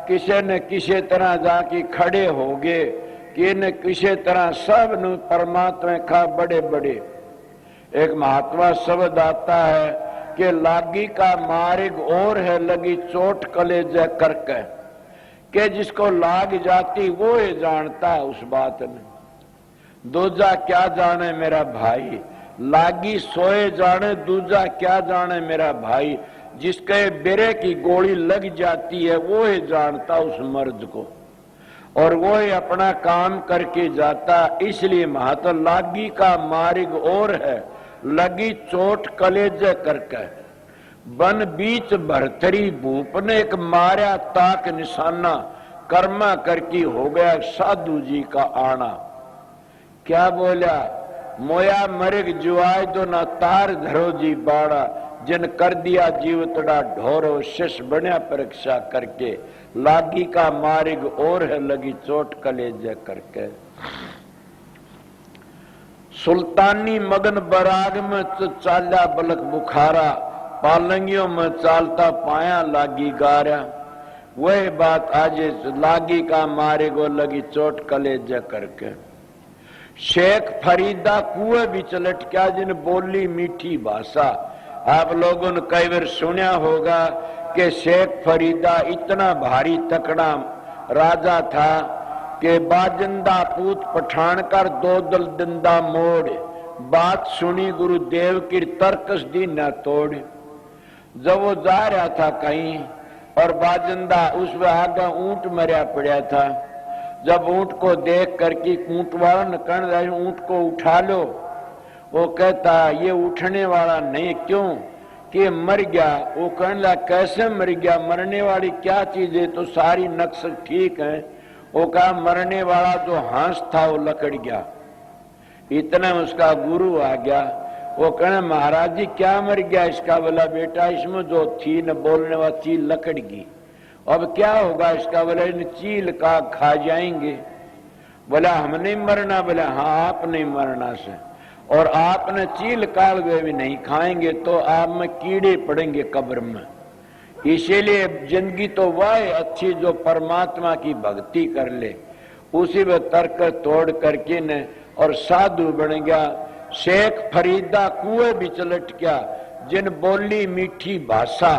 किसी न किसी तरह जाके खड़े हो गए, कि न किसी तरह सब न परमात्मा का बड़े बड़े। एक महात्मा शब्द आता है कि लागी का मार्ग और है, लगी चोट कलेजे करके। कि जिसको लाग जाती वो ही जानता है उस बात में। दूजा क्या जाने मेरा भाई, लागी सोए जाने, दूजा क्या जाने मेरा भाई। जिसके बेरे की गोली लग जाती है वो ही जानता उस मर्द को, और वो ही अपना काम करके जाता। इसलिए महात्मा लागी का मार्ग और है, लगी चोट कलेजे करके। बन बीच भरतरी भूप ने एक मारा ताक निशाना, कर्मा करके हो गया साधु जी का आना। क्या बोला? मोया मरिग जुआय दो ना तार धरो जी बाड़ा, जिन कर दिया जीवतड़ा ढोरो, शिष बन्या परीक्षा करके। लागी का मार्ग और है, लगी चोट कलेजे करके। सुल्तानी मगन बराग में चाला बलक बुखारा, पालंगियों में चालता पाया लागी गारा। वही बात आज लागी का मार्ग और लगी चोट कलेजे करके। शेख फरीदा कुएं भी चलट क्या, जिन बोली मीठी भाषा। आप लोगों ने कई बार सुना होगा कि शेख फरीदा इतना भारी तकड़ा राजा था कि बाजिंदा पूत पठान कर 2 दल दिंदा मोड़। बात सुनी गुरुदेव की तर्कस दी न तोड़। जब वो जा रहा था कहीं और बाजिंदा उस आगे ऊंट मरिया पड़ा था, जब ऊंट को देख करके ऊंट वाला ने कहना ऊंट को उठा लो, वो कहता ये उठने वाला नहीं। क्यों? कि मर गया। वो कहने लगा कैसे मर गया, मरने वाली क्या चीज है, तो सारी नक्श ठीक है। वो कहा मरने वाला जो हंस था वो लकड़ गया। इतना उसका गुरु आ गया। वो कहने महाराज जी क्या मर गया? इसका बोला बेटा इसमें जो थी न बोलने वाली चील लकड़ गई, अब क्या होगा इसका? बोला इन चील का खा जाएंगे। बोला हम नहीं मरना? बोला हाँ आप नहीं मरना से, और आपने चील काल वे भी नहीं खाएंगे तो आप में कीड़े पड़ेंगे कब्र में। इसीलिए जिंदगी तो वह अच्छी जो परमात्मा की भक्ति कर ले, उसी में तर्क तोड़ करके न और साधु बन गया। शेख फरीदा कुएं भी चलट गया, जिन बोली मीठी भाषा।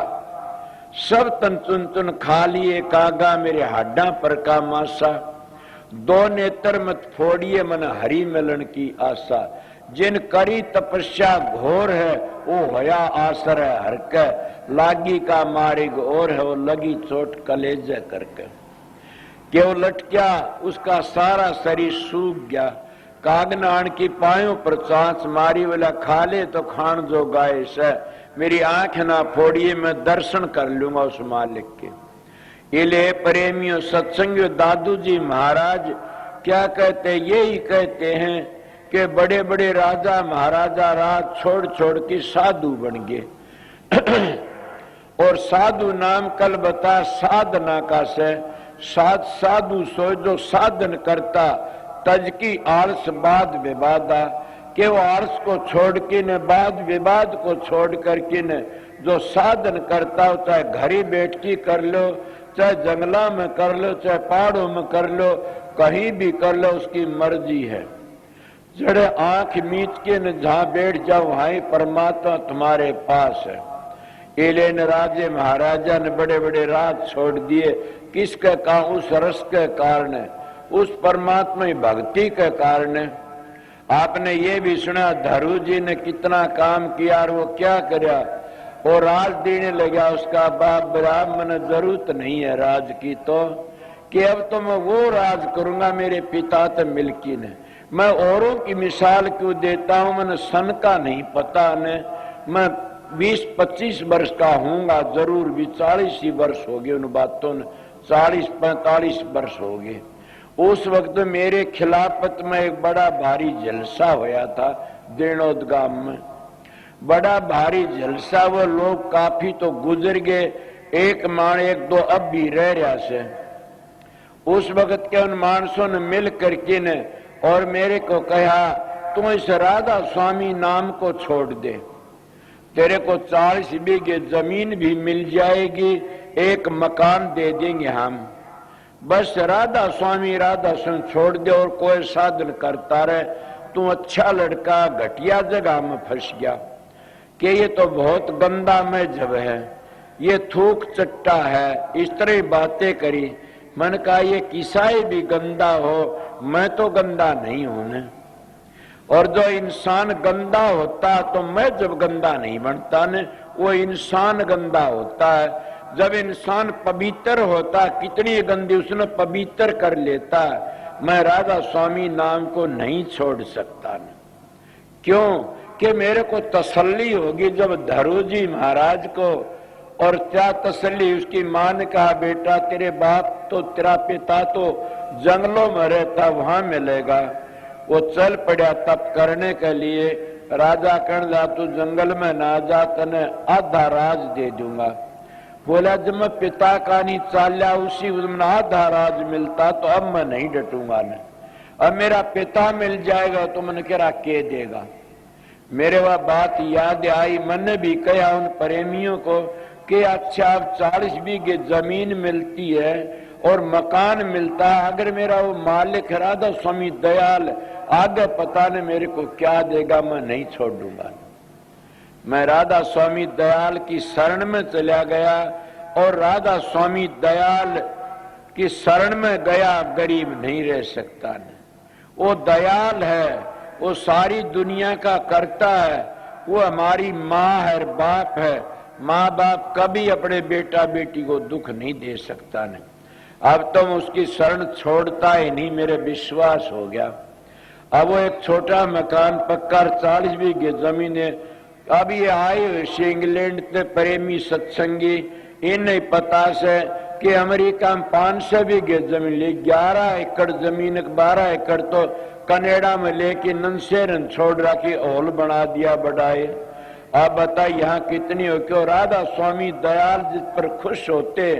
सब तन चुन चुन खा लिए कागा, मेरे हाडा पर का मासा। 2 नेत्र मत फोड़िए, मन हरि मिलन की आशा। जिन करी तपस्या घोर है, वो होया आसर है हर के। लागी का मार्ग और है, वो लगी चोट कलेजे करके। कि वो लटक्या, उसका सारा शरीर सूख गया। कागनान की पायों पर चांच मारी वाला खा ले तो खान जो गाय से मेरी आंख ना फोड़िए मैं दर्शन कर लूंगा उस मालिक के। इले प्रेमियों सत्संगियों दादू जी महाराज क्या कहते, यही कहते हैं कि बड़े बड़े राजा महाराजा राज छोड़ छोड़ के साधु बन गए। और साधु नाम कल बता साधना का से साधु सो जो साधन करता तज की आलस बाद विवादा, के वो आलस को छोड़ के न बाद विवाद को छोड़ करके न जो साधन करता हो, चाहे घर ही बैठ के कर लो, चाहे जंगला में कर लो, चाहे पहाड़ों में कर लो, कहीं भी कर लो, उसकी मर्जी है। जड़े आंख मीच के न जहां बैठ जाओ वहां परमात्मा तुम्हारे पास है। इले न राजे महाराजा ने बड़े बड़े राज छोड़ दिए, किसके कारण? उस रस के कारण, उस परमात्मा भक्ति के कारण। आपने ये भी सुना धरू जी ने कितना काम किया और वो क्या कराया, वो राज देने लगा उसका बाप ब्राह्मण, जरूरत नहीं है राज की तो, कि अब तो मैं वो राज करूंगा मेरे पिता तो मिल्की ने। मैं औरों की मिसाल क्यों देता हूं, मैंने सन का नहीं पता ने, मैं 20-25 वर्ष का हूंगा जरूर भी, 40 ही वर्ष हो गए उन बातों ने, 40-45 वर्ष हो गए। उस वक्त मेरे खिलाफत में एक बड़ा भारी जलसा होया था देनौद गांव में, बड़ा भारी जलसा। वो लोग काफी तो गुजर गए, एक मान एक दो अब भी रह रहा से। उस वक्त के उन मानसों ने मिल करके ने और मेरे को कहा तू इस राधा स्वामी नाम को छोड़ दे, तेरे को 40 बीघे जमीन भी मिल जाएगी, एक मकान दे देंगे हम, बस राधा स्वामी छोड़ दे और कोई साधन करता रहे। तू अच्छा लड़का घटिया जगह में फंस गया कि ये तो बहुत गंदा मजहब है, ये थूक चट्टा है, इस तरह बातें करी। मन कहा ये किसाई भी गंदा हो, मैं तो गंदा नहीं हूं न। और जो इंसान गंदा होता तो मैं जब गंदा नहीं बनता न, वो इंसान गंदा होता है। जब इंसान पवित्र होता, कितनी गंदी उसने पवित्र कर लेता। मैं राधा स्वामी नाम को नहीं छोड़ सकता न, क्यों कि मेरे को तसल्ली होगी जब धरू जी महाराज को। और क्या तसल्ली, उसकी मां ने कहा बेटा तेरे बाप तो तेरा पिता तो जंगलों में रहता, वहां मिलेगा। वो चल पड़ा तप करने के लिए। राजा कहने लगा तू जंगल में ना जा, तने आधा राज दे दूंगा। बोला जब मैं पिता का नहीं चाल्या उसी में आधा राज मिलता तो अब मैं नहीं डटूंगा न, अब मेरा पिता मिल जाएगा तो मैंने कहा के देगा। मेरे वह बात याद आई, मैंने भी कहा उन प्रेमियों को कि अच्छा अब 40 बीघे जमीन मिलती है और मकान मिलता है, अगर मेरा वो मालिक राधा स्वामी दयाल आगे पता नहीं मेरे को क्या देगा, मैं नहीं छोड़ दूंगा। मैं राधा स्वामी दयाल की शरण में चला गया और राधा स्वामी दयाल की शरण में गया, गरीब नहीं रह सकता न। वो दयाल है, वो सारी दुनिया का करता है, वो हमारी माँ है, बाप है। माँ बाप कभी अपने बेटा बेटी को दुख नहीं दे सकता न। अब तो उसकी शरण छोड़ता ही नहीं, मेरे विश्वास हो गया। अब वो एक छोटा मकान पक्का 40 बीघे जमीन है। अब ये आए हुए इंग्लैंड से प्रेमी सत्संगी, इन नहीं पता से कि अमेरिका में 500 बीघे जमीन ले, 11 एकड़ जमीन, 12 एकड़ तो कनाडा में लेके नंसेरन छोड़ रखी, हॉल बना दिया बढ़ाए। आप बताइए यहाँ कितनी हो, क्यों राधा स्वामी दयाल जिस पर खुश होते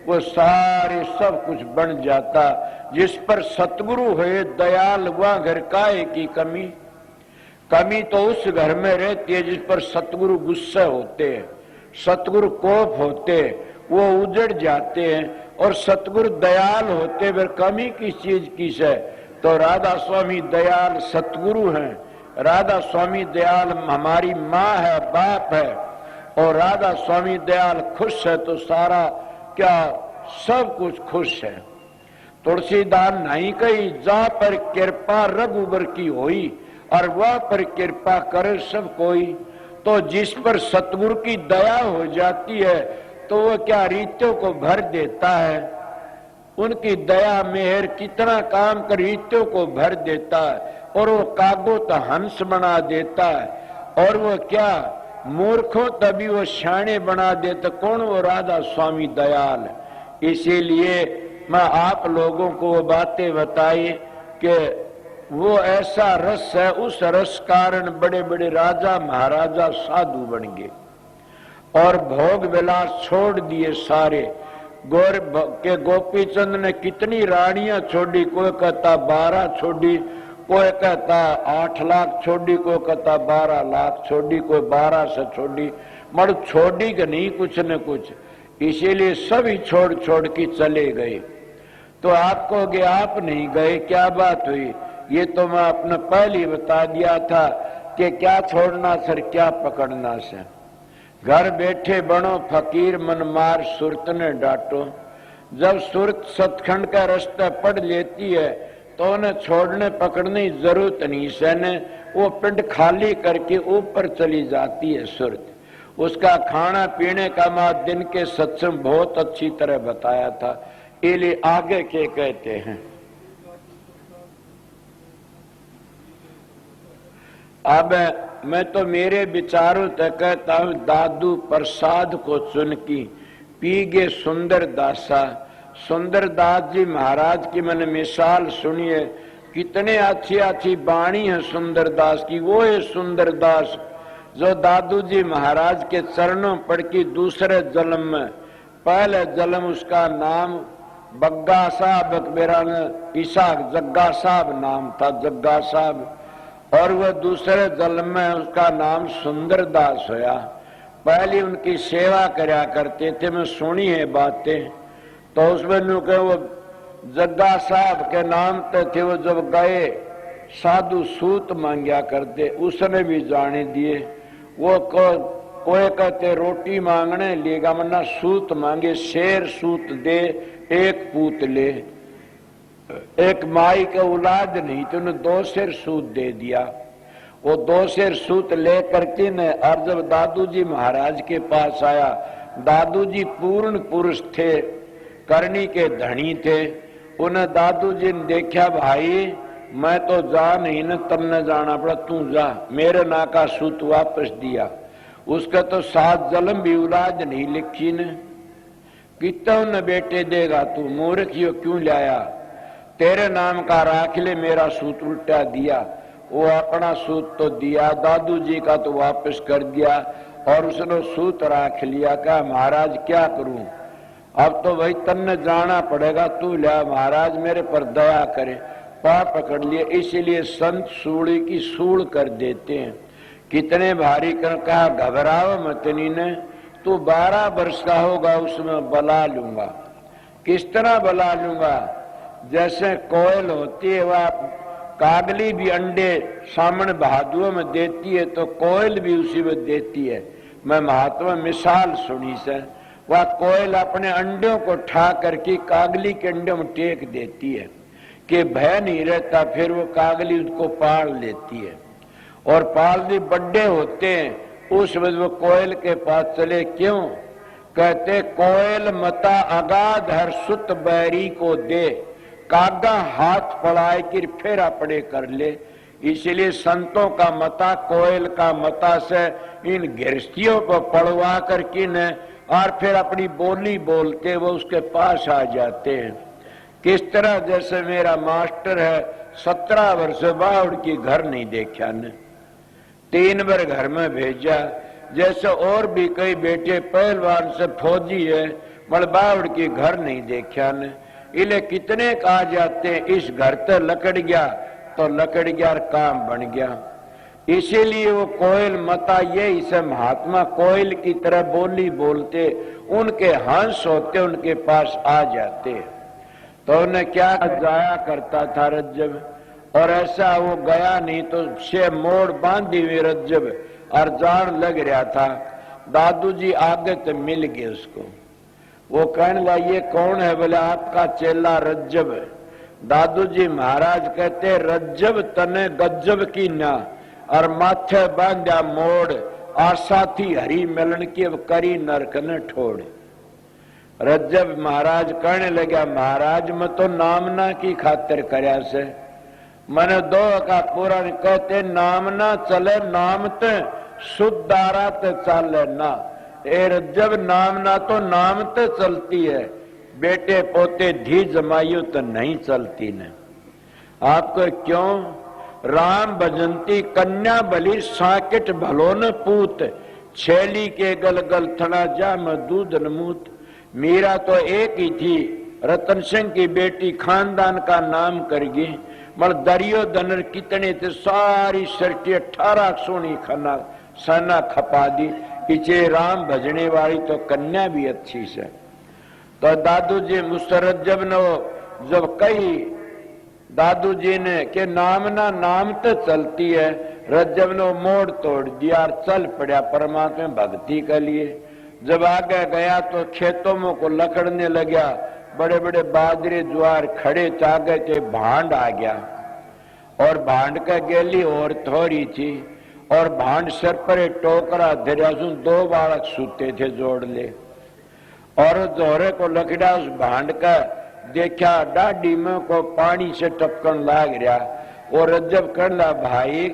वो सारे सब कुछ बन जाता। जिस पर सतगुरु है दयाल वह घर काहे की कमी, कमी तो उस घर में रहती है जिस पर सतगुरु गुस्से होते हैं, सतगुरु कोप होते, वो उजड़ जाते हैं। और सतगुरु दयाल होते फिर कमी किस चीज की है? तो राधा स्वामी दयाल सतगुरु हैं, राधा स्वामी दयाल हमारी माँ है, बाप है। और राधा स्वामी दयाल खुश है तो सारा क्या सब कुछ खुश है। तुलसीदास नहीं कही जा पर कृपा रघुबर की होई, और वह पर कृपा करे सब कोई। तो जिस पर सतगुरु की दया हो जाती है तो वह क्या रीतों को भर देता है। उनकी दया मेहर कितना काम कर रीतों को भर देता है, और वो कागो तो हंस बना देता है, और वो क्या मूर्खों तभी वो शाणे बना देता। कौन? वो राधा स्वामी दयाल। इसीलिए मैं आप लोगों को वो बातें बताई कि वो ऐसा रस है, उस रस कारण बड़े बड़े राजा महाराजा साधु बन गए और भोग विलास छोड़ दिए सारे। गौर के गोपी चंद ने कितनी रानियां छोड़ी, कोई कहता 12 छोड़ी, कोई कहता 8 लाख छोड़ी, कोई कहता 12 लाख छोड़ी, कोई 12 से छोड़ी, मगर छोड़ी कि नहीं कुछ न कुछ। इसीलिए सभी छोड़ छोड़ के चले गए। तो आप कहोगे आप नहीं गए, क्या बात हुई? ये तो मैं अपने पहले ही बता दिया था कि क्या छोड़ना सर, क्या पकड़ना सर। घर बैठे बनो फकीर, मन मार सुरत ने डांटो। जब सुरत सतखंड का रास्ता पढ़ लेती है तो उन्हें छोड़ने पकड़ने की जरूरत नहीं सहने, वो पिंड खाली करके ऊपर चली जाती है सुरत। उसका खाना पीने का मैं दिन के सत्संग बहुत अच्छी तरह बताया था। इसलिए आगे के कहते हैं, अब मैं तो मेरे विचारों तक कहता हूं, दादू प्रसाद को चुन की पीगे सुंदर दासा। सुंदर दास जी महाराज की मैंने मिसाल सुनिए, कितने अच्छी अच्छी बाणी है सुंदर दास की। वो है सुंदर दास जो दादू जी महाराज के चरणों पड़ की दूसरे जन्म में, पहले जन्म उसका नाम बग्गा साहब, मेरा इसाक जग्गा साहब नाम था, जग्गा साहब, और वह दूसरे जन्म में उसका नाम सुंदर दास होया। पहले उनकी सेवा करया करते थे, मैं सुनी है बातें। तो उसमें वो जग्गा साहब के नाम तो थे, वो जब गए साधु सूत मांगया करते, उसने भी जाने दिए। वो कोई कहते रोटी मांगने लेगा, मना सूत मांगे, शेर सूत दे एक पूत ले। एक माई का औलाद नहीं तो उन्हें 2 शेर सूत दे दिया। वो 2 शेर सूत ले करके ने, और जब दादू जी महाराज के पास आया, दादू जी पूर्ण पुरुष थे, करनी के धनी थे। उन्हें दादू जी ने देखा, भाई मैं तो जा नहीं न, तुमने जाना पड़ा, तू जा। मेरे ना का सूत वापस दिया। उसका तो 7 जन्म भी औलाद नहीं लिखी ने। कितना न बेटे देगा तू, मूर्ख क्यों लाया? तेरे नाम का राख ले, मेरा सूत उल्टा दिया। वो अपना सूत तो दिया, दादू जी का तो वापस कर दिया, और उसने सूत राख लिया। कहा महाराज क्या करूं, अब तो वही तन्ने जाना पड़ेगा, तू लिया, महाराज मेरे पर दया करे। पाप पकड़ लिए। इसीलिए संत सूड़ी की सूड़ कर देते हैं। कितने भारी कर कहा, घबराओ मत ने, तू 12 वर्ष का होगा उसमें बला लूंगा। किस तरह बला लूंगा? जैसे कोयल होती है, वह कागली भी अंडे सामने बहादुरों में देती है, तो कोयल भी उसी में देती है। मैं महात्मा मिसाल सुनी से, वह कोयल अपने अंडों को ठा करके कागली के अंडों में टेक देती है कि भय नहीं रहता। फिर वो कागली उसको पाल लेती है, और पालने बड्डे होते हैं। उस वक्त वो कोयल के पास चले, क्यों? कहते कोयल मता अगाध हर सुत बैरी को दे, कागा हाथ पड़ाए कि फिर अपने कर ले। इसलिए संतों का मता, कोयल का मता से इन गृहस्थियों को पड़वा करके न, और फिर अपनी बोली बोलते वो उसके पास आ जाते हैं। किस तरह? जैसे मेरा मास्टर है, 17 वर्ष बावड़ की घर नहीं देखा ने, 3 बार घर में भेजा। जैसे और भी कई बेटे पहलवान से फौजी है, मगर बावड़ की घर नहीं देखा ने। इले कितने कहा जाते हैं, इस घर तो लकड़ गया तो लकड़ गया और काम बन गया। इसीलिए वो कोयल मता ये इसे महात्मा कोयल की तरह बोली बोलते, उनके हंस होते उनके पास आ जाते। तो उन्हें क्या जाया करता था रज्जब, और ऐसा वो गया नहीं तो से मोड़ बांधी हुई रज्जब, और जान लग रहा था। दादू जी आगे तो मिल गए उसको। वो कहने लगा ये कौन है? बोले आपका चेला रज्जब है। दादू जी महाराज कहते, रज्जब तने गज्जब की ना, और माथे बांधा मोड़, और साथी हरी मिलन की अब करी नरक न ठोड़। रज्जब महाराज कहने लगा, महाराज मैं तो नामना की खातिर करया से। मन दो का पुराण कहते नामना चले नाम ते शुद्धारा ते चले ना। ए रज्जब नामना तो नाम ते चलती है, बेटे पोते धी जमायु तो नहीं चलती ने। आपको क्यों? राम भजंती कन्या बलि साकिट भलो न पूत, छेली के गल गल थना जा मैं दूध नमूत। मीरा तो एक ही थी, रतन सिंह की बेटी, खानदान का नाम करगी। मर दरियो दनर कितने थे, सारी सरटी 18 सोनी खाना सना खपा दी। पीछे राम भजने वाली तो कन्या भी अच्छी से। तो दादू जी मुसरत जब कही दादू जी ने के नाम ना नाम तो चलती है, रज्जब ने मोड़ तोड़ दिया और चल पड़ा परमात्मा भक्ति के लिए। जब आगे गया तो खेतों में को लकड़ने लगा, बड़े बड़े बाजरे ज्वार खड़े चागे के भांड आ गया और भांड का गेली और थोड़ी थी और भांड सर पर टोकरा धरिया, 2 बालक सूते थे जोड़ ले। और जोरे को लकड़ा उस भांड का देखा, डाडी में को पानी से टपकन लाग रहा। और रज्जब कहला, भाई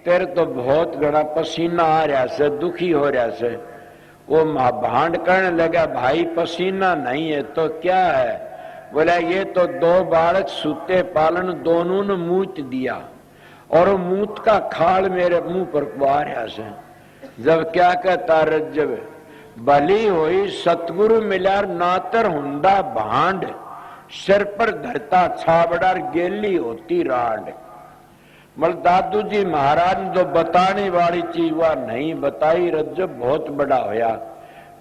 तेरे तो बहुत घना पसीना आ रहा से, दुखी हो रहा से। वो भांड कहने लगा, भाई पसीना नहीं है तो क्या है? बोला, ये तो 2 बालक सूते पालन दोनों ने मूत दिया और वो मूत का खाल मेरे मुंह पर आ रहा से। जब क्या कहता रज्जब, भली होई सतगुरु मिलार नातर हुंदा भांड, सिर पर धरता छाबड़ार गेली होती रांड। मल दादू जी महाराज ने जो बताने वाली चीज वह नहीं बताई, रज्जब बहुत बड़ा होया।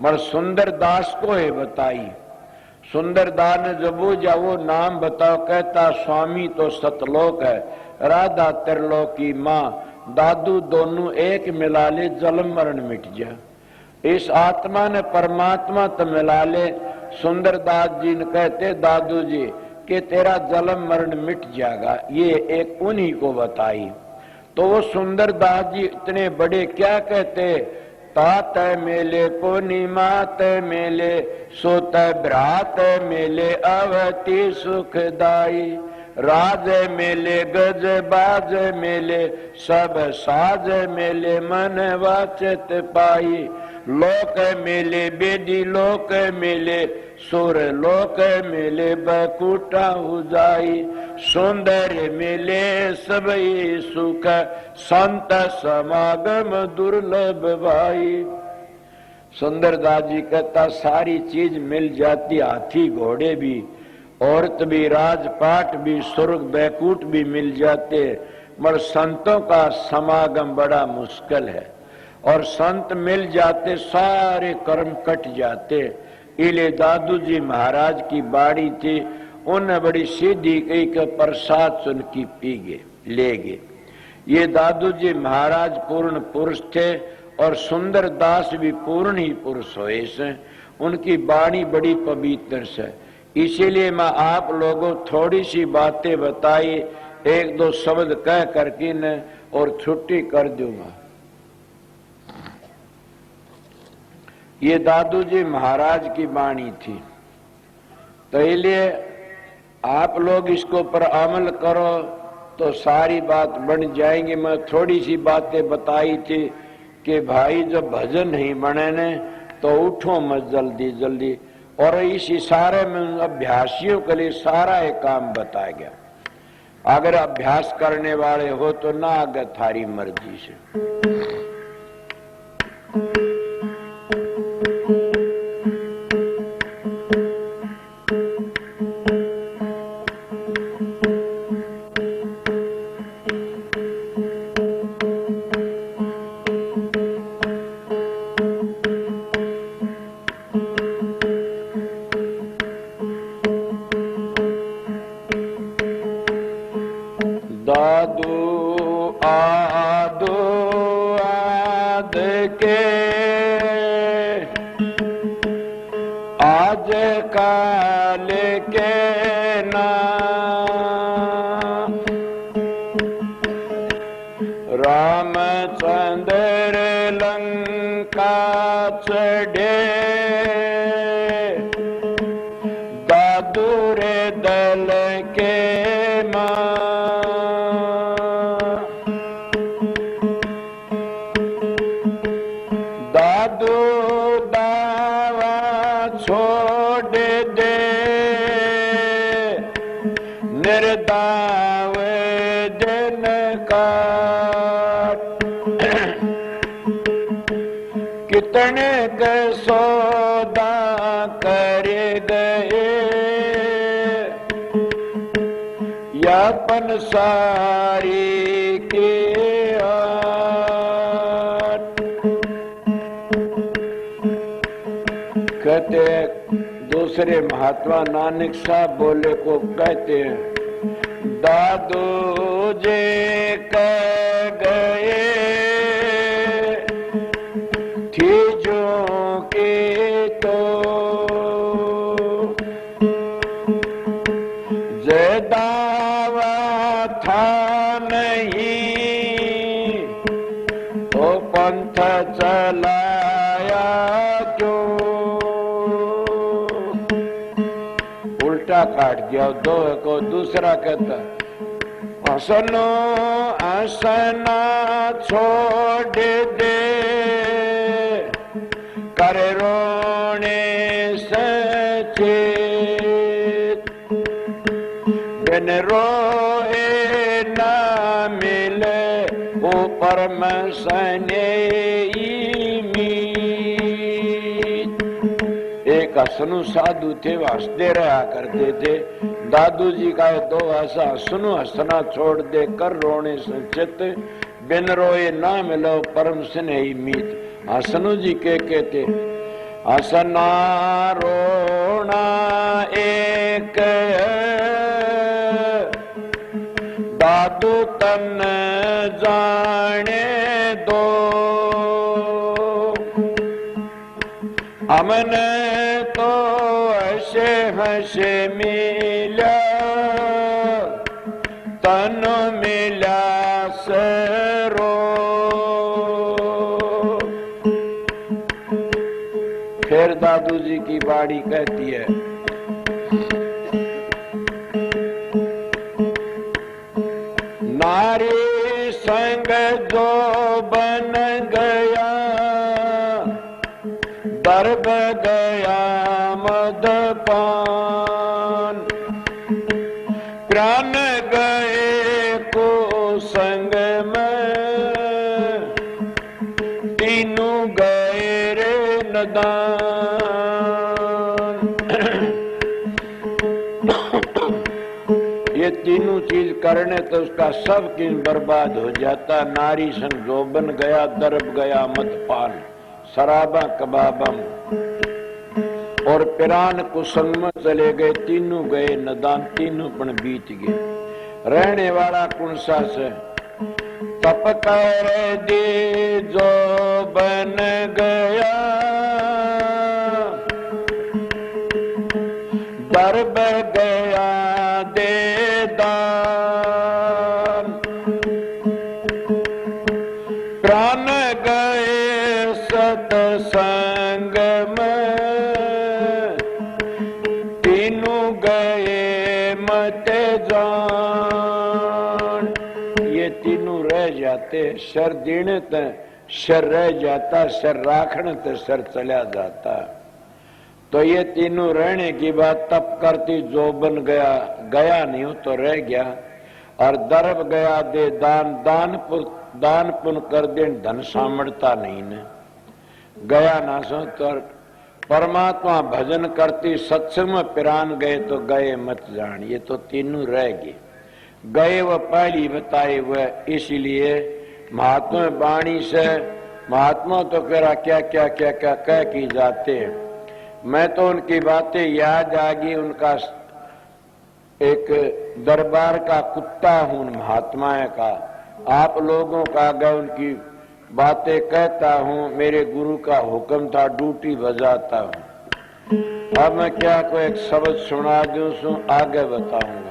मल सुंदर दास को है बताई। सुंदर दास ने जब वो नाम बताओ, कहता स्वामी तो सतलोक है, राधा त्रिलोक की माँ, दादू दोनों एक मिला ले, जन्म मरण मिट जा। इस आत्मा ने परमात्मा तो मिला ले। सुंदरदास जी ने कहते, दादू जी कि तेरा जन्म मरण मिट जाएगा, ये एक उन्हीं को बताई। तो वो सुंदरदास जी इतने बड़े क्या कहते, तात मेले पूर्णिमा मेले, सोत भ्रात मेले अवति सुखदाई, राज मेले गज बाज मेले, सब साज मेले मन वाचत पाई, लोक मेले बेदी लोक मेले, सुर लोक मेले बकुटा उजाई, सुंदर मेले सबई सुख, संत समागम दुर्लभ भाई। सुंदरदास जी कहता, सारी चीज मिल जाती, हाथी घोड़े भी, औरत भी, राजपाट भी, स्वर्ग बैकुट भी मिल जाते, मगर संतों का समागम बड़ा मुश्किल है। और संत मिल जाते सारे कर्म कट जाते। इले दादू जी महाराज की बाड़ी थी, उन्हें बड़ी सीधी कही के प्रसाद सुन की पीगे ले गए। ये दादू जी महाराज पूर्ण पुरुष थे और सुंदर दास भी पूर्ण ही पुरुष हुए से। उनकी बाणी बड़ी पवित्र से, इसीलिए मैं आप लोगों थोड़ी सी बातें बताई, 1-2 शब्द कह करके न और छुट्टी कर दूंगा। ये दादू जी महाराज की बाणी थी, तो इसलिए आप लोग इसको पर अमल करो तो सारी बात बन जाएंगी। मैं थोड़ी सी बातें बताई थी कि भाई जब भजन नहीं बने ने तो उठो मत जल्दी जल्दी, और इस इशारे में अभ्यासियों के लिए सारा एक काम बताया गया। अगर अभ्यास करने वाले हो तो ना आगे थारी मर्जी से। काट कितने के सौदा करे गए यापन सारी के कहते दूसरे महात्मा नानक साहब बोले को कहते हैं दादू जे कह गए थी जो के तो दावा था नहीं तो पंथ चलाया क्यों उल्टा काट दिया दो को दूसरा कहता हसनो हसना छोड़ दे कर रोने सचे बिन रोए ना मिले ऊपर में सने एक हसनु साधु थे वो हंसते रहा करते थे दादू जी का दो हंसा सुनो हंसना छोड़ दे कर रोने संचित बिन रोए ना मिलो परम स्नेही मीत हसनु जी के कहते हसना रोना एक दादू तन जाने दो हमने तो हसे हसे मिला तन मिला सरो फिर दादू जी की बाड़ी कहती है नारी संग जो बन गया दर्द गया मदपान प्राण गए को संग में तीनों गए रे नदान ये तीनों चीज करने तो उसका सब किन बर्बाद हो जाता नारी संग जो बन गया दर्ब गया मदपान शराबा कबाबम और पिरान कुसंग में चले गए तीनों गए नदान तीनों पण बीत गए रहने वाला कौन सा से तप कर दे जो बन गया दर्ब गया दे दान प्राण गए सत्संग में तीनों गए मत जान ये तीनों रह जाते सर दीने ते सर रह जाता सर राखने ते सर चला जाता तो ये तीनों रहने की बात तब करती जो बन गया गया नहीं हो तो रह गया और दर्ब गया दे दान दान पुण्य कर दे धन सामर्थ्य नहीं ने गया ना सो तो परमात्मा भजन करती सत्संग में पिरान गए तो गए मत जान ये तो तीनों रह गए गए वह पहली बताए वह इसलिए महात्मा वाणी से महात्मा तो कह क्या क्या क्या क्या कह की जाते हैं मैं तो उनकी बातें याद आ गई उनका एक दरबार का कुत्ता हूं महात्माएं का आप लोगों का अगर उनकी बातें कहता हूं मेरे गुरु का हुक्म था ड्यूटी बजाता हूं अब मैं क्या कोई एक शब्द सुना दूं सो आगे बताऊंगा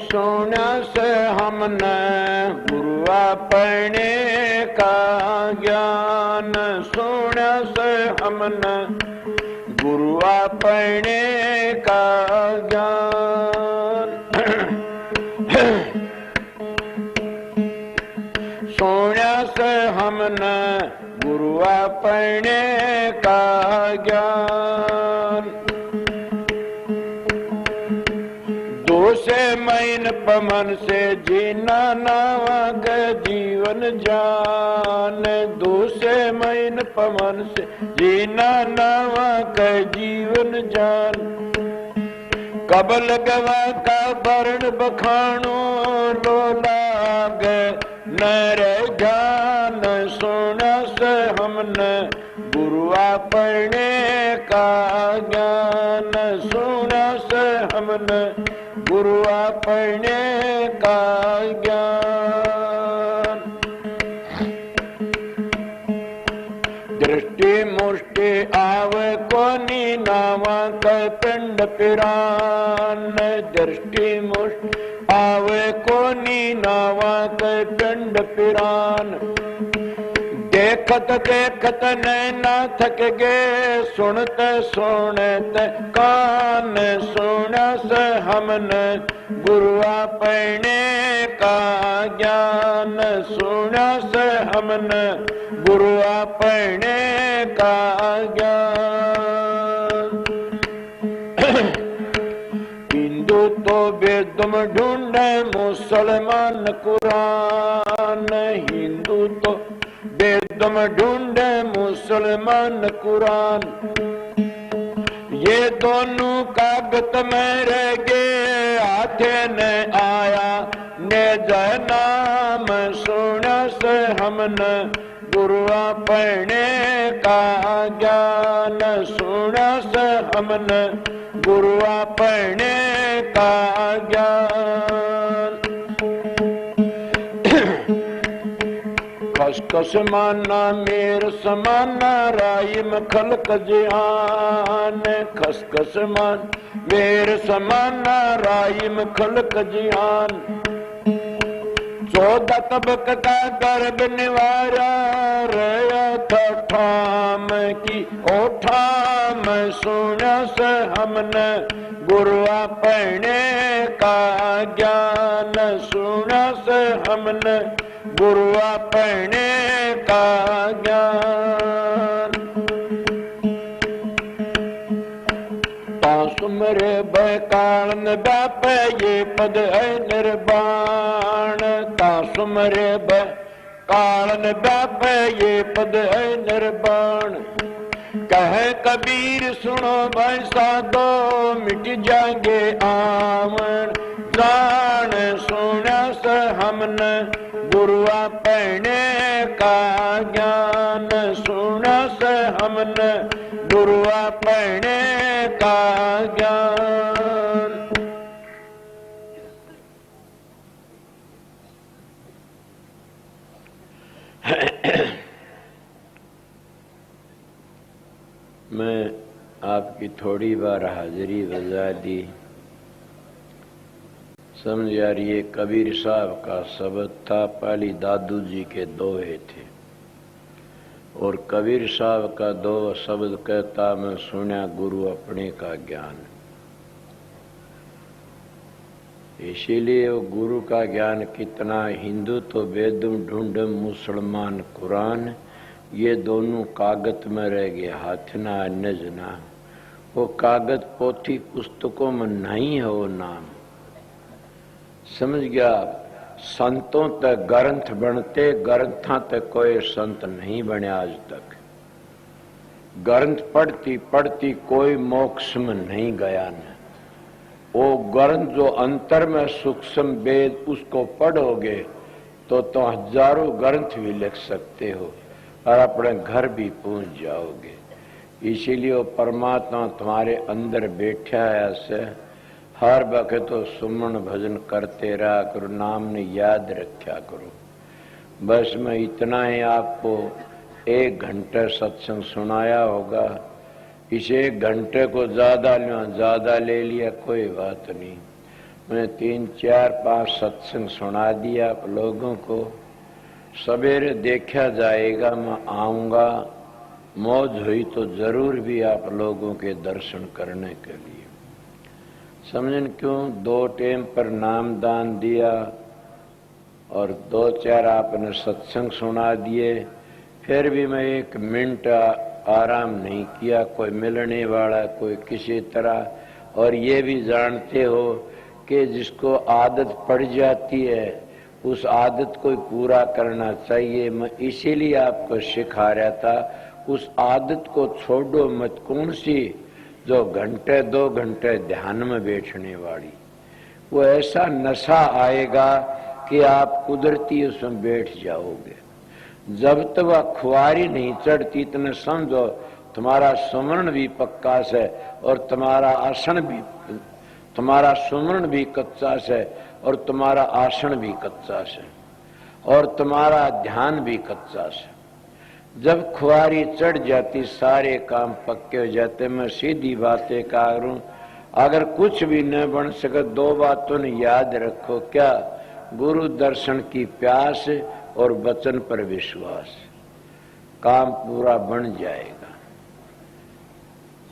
सोना से हमने गुरु अपने का ज्ञान ज्ञान सुना से हमने गुरु अपने का ज्ञान सुना से हमने गुरु अपने का ज्ञान से मैन पमन से जीना नावा के जीवन जान दूसरे मैन पमन से जीना नावा के जीवन जान कबल गवा का वर्ण बखानो लो लाग नर ज्ञान सुना से हमने गुरु अपने का ज्ञान सुना से हमने गुरु अपने का ज्ञान दृष्टि मुष्टि आवे कोनी नावा का पिंड पिरान दृष्टि मुष्टि आवे कोनी नावा का पिंड पिरान देखत देखत नैना थक गए सुनते सुनते कान सुना से हमने गुरु अपने का ज्ञान सुना से हमने गुरु अपने का ज्ञान हिंदू तो वेदम ढूंढे मुसलमान कुरान हिंदू तो वेदम ढूंढे मुसलमान कुरान ये दोनों कागज में रह गए हाथे ने आया ने जय नाम सुना से हमने गुरु अपने का ज्ञान सुना से हमने गुरु अपने का ज्ञान खसखस माना मेर समाना राइम खलक जिहान खसखस मान मेर समाना राइम खलक जिहान 14 तबक का गर्भ निवारा रया था ठाम की ओठाम सुना से हमने गुरु अपने का ज्ञान सुना से हमने गुरु अपने का ज्ञान सुमरे बकालन बाप ये पद है निर्वाण ता सुमरे बकालन बाप ये पद है निर्वाण कहे कबीर सुनो भाई साधो मिट जाएंगे आवन जान सुना से हमने गुरु अपने का ज्ञान सुना से हमने गुरु अपने का ज्ञान मैं आपकी थोड़ी बार हाजिरी बजा दी समझ आ रही है कबीर साहब का शब्द था पहली दादू जी के दोहे थे और कबीर साहब का दो शब्द कहता मैं सुना गुरु अपने का ज्ञान इसीलिए वो गुरु का ज्ञान कितना हिंदू तो वेदम ढूंढम मुसलमान कुरान ये दोनों कागज में रह गए हाथ ना नजना वो कागज पोथी पुस्तकों में नहीं है वो नाम समझ गया संतों तक ग्रंथ बनते ग्रंथा तक कोई संत नहीं बने आज तक ग्रंथ पढ़ती पढ़ती कोई मोक्ष में नहीं गया न वो ग्रंथ जो अंतर में सूक्ष्म वेद उसको पढ़ोगे तो हजारों ग्रंथ भी लिख सकते हो और अपने घर भी पहुंच जाओगे इसीलिए वो परमात्मा तुम्हारे अंदर बैठा है ऐसे हर वक्त तो सुमन भजन करते रहा करो नाम ने याद रखा करो बस मैं इतना ही आपको 1 घंटे सत्संग सुनाया होगा इस 1 घंटे को ज्यादा ले लिया कोई बात नहीं मैं 3 4 5 सत्संग सुना दिया आप लोगों को सवेरे देखा जाएगा, मैं आऊँगा, मौज हुई तो जरूर भी आप लोगों के दर्शन करने के लिए। समझन क्यों? 2 टाइम पर नाम दान दिया और 2-4 आपने सत्संग सुना दिए, फिर भी मैं 1 मिनट आराम नहीं किया, कोई मिलने वाला, कोई किसी तरह। और ये भी जानते हो कि जिसको आदत पड़ जाती है उस आदत को पूरा करना चाहिए। मैं इसीलिए आपको सिखा रहा था, उस आदत को छोड़ो मत। कौन सी? जो घंटे 2 घंटे ध्यान में बैठने वाली, वो ऐसा नशा आएगा कि आप कुदरती उसमें बैठ जाओगे। जब तक वह खुआरी नहीं चढ़ती इतने समझो तुम्हारा सुमरण भी पक्का है और तुम्हारा आसन भी, तुम्हारा सुमरण भी कच्चा है और तुम्हारा आसन भी कच्चा है और तुम्हारा ध्यान भी कच्चा है। जब खुआरी चढ़ जाती सारे काम पक्के हो जाते। मैं सीधी बातें करूं, अगर कुछ भी न बन सके 2 बातों ने याद रखो। क्या? गुरु दर्शन की प्यास और वचन पर विश्वास, काम पूरा बन जाएगा।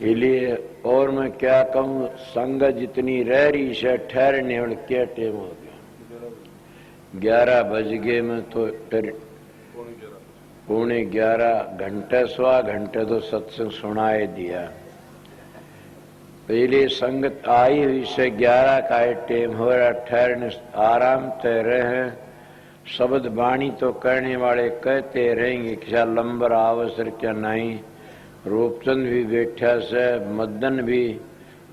इसलिए और मैं क्या कहूँ, संगत जितनी रह रही है ठहरने और क्या टाइम हो गया? 11 बज गए। मैं तो 11:15 घंटे 1.25 घंटे तो सत्संग सुनाए दिया। पहले संगत आई हुई से 11 का टाइम हो रहा, ठहरने आराम तय रहे। शब्द वाणी तो करने वाले कहते रहेंगे, क्या लंबर अवसर क्या नहीं। रूपचंद भी बैठा से, मदन भी,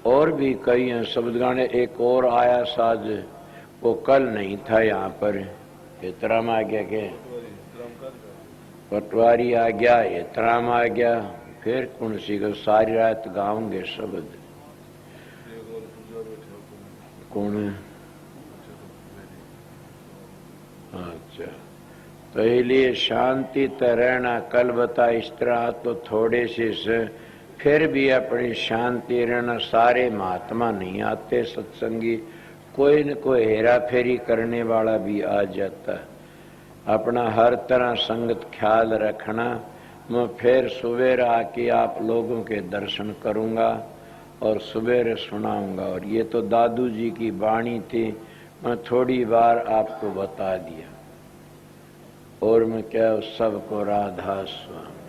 और भी कई हैं शब्द गाने। एक और आया साज, वो कल नहीं था यहाँ पर, एतराम आ गया के पटवारी आ गया, एतराम आ गया। फिर कौन सी को सारी रात गाऊंगे शब्द। कौन है? अच्छा, तो इसलिए शांति तो रहना। कल बता इस तरह तो थोड़े से फिर भी अपनी शांति रहना। सारे महात्मा नहीं आते सत्संगी, कोई न कोई हेरा फेरी करने वाला भी आ जाता। अपना हर तरह संगत ख्याल रखना। मैं फिर सवेरे आके आप लोगों के दर्शन करूंगा और सवेरे सुनाऊंगा। और ये तो दादू जी की वाणी थी, मैं थोड़ी बार आपको बता दिया। और मैं क्या, सबको राधा स्वामी।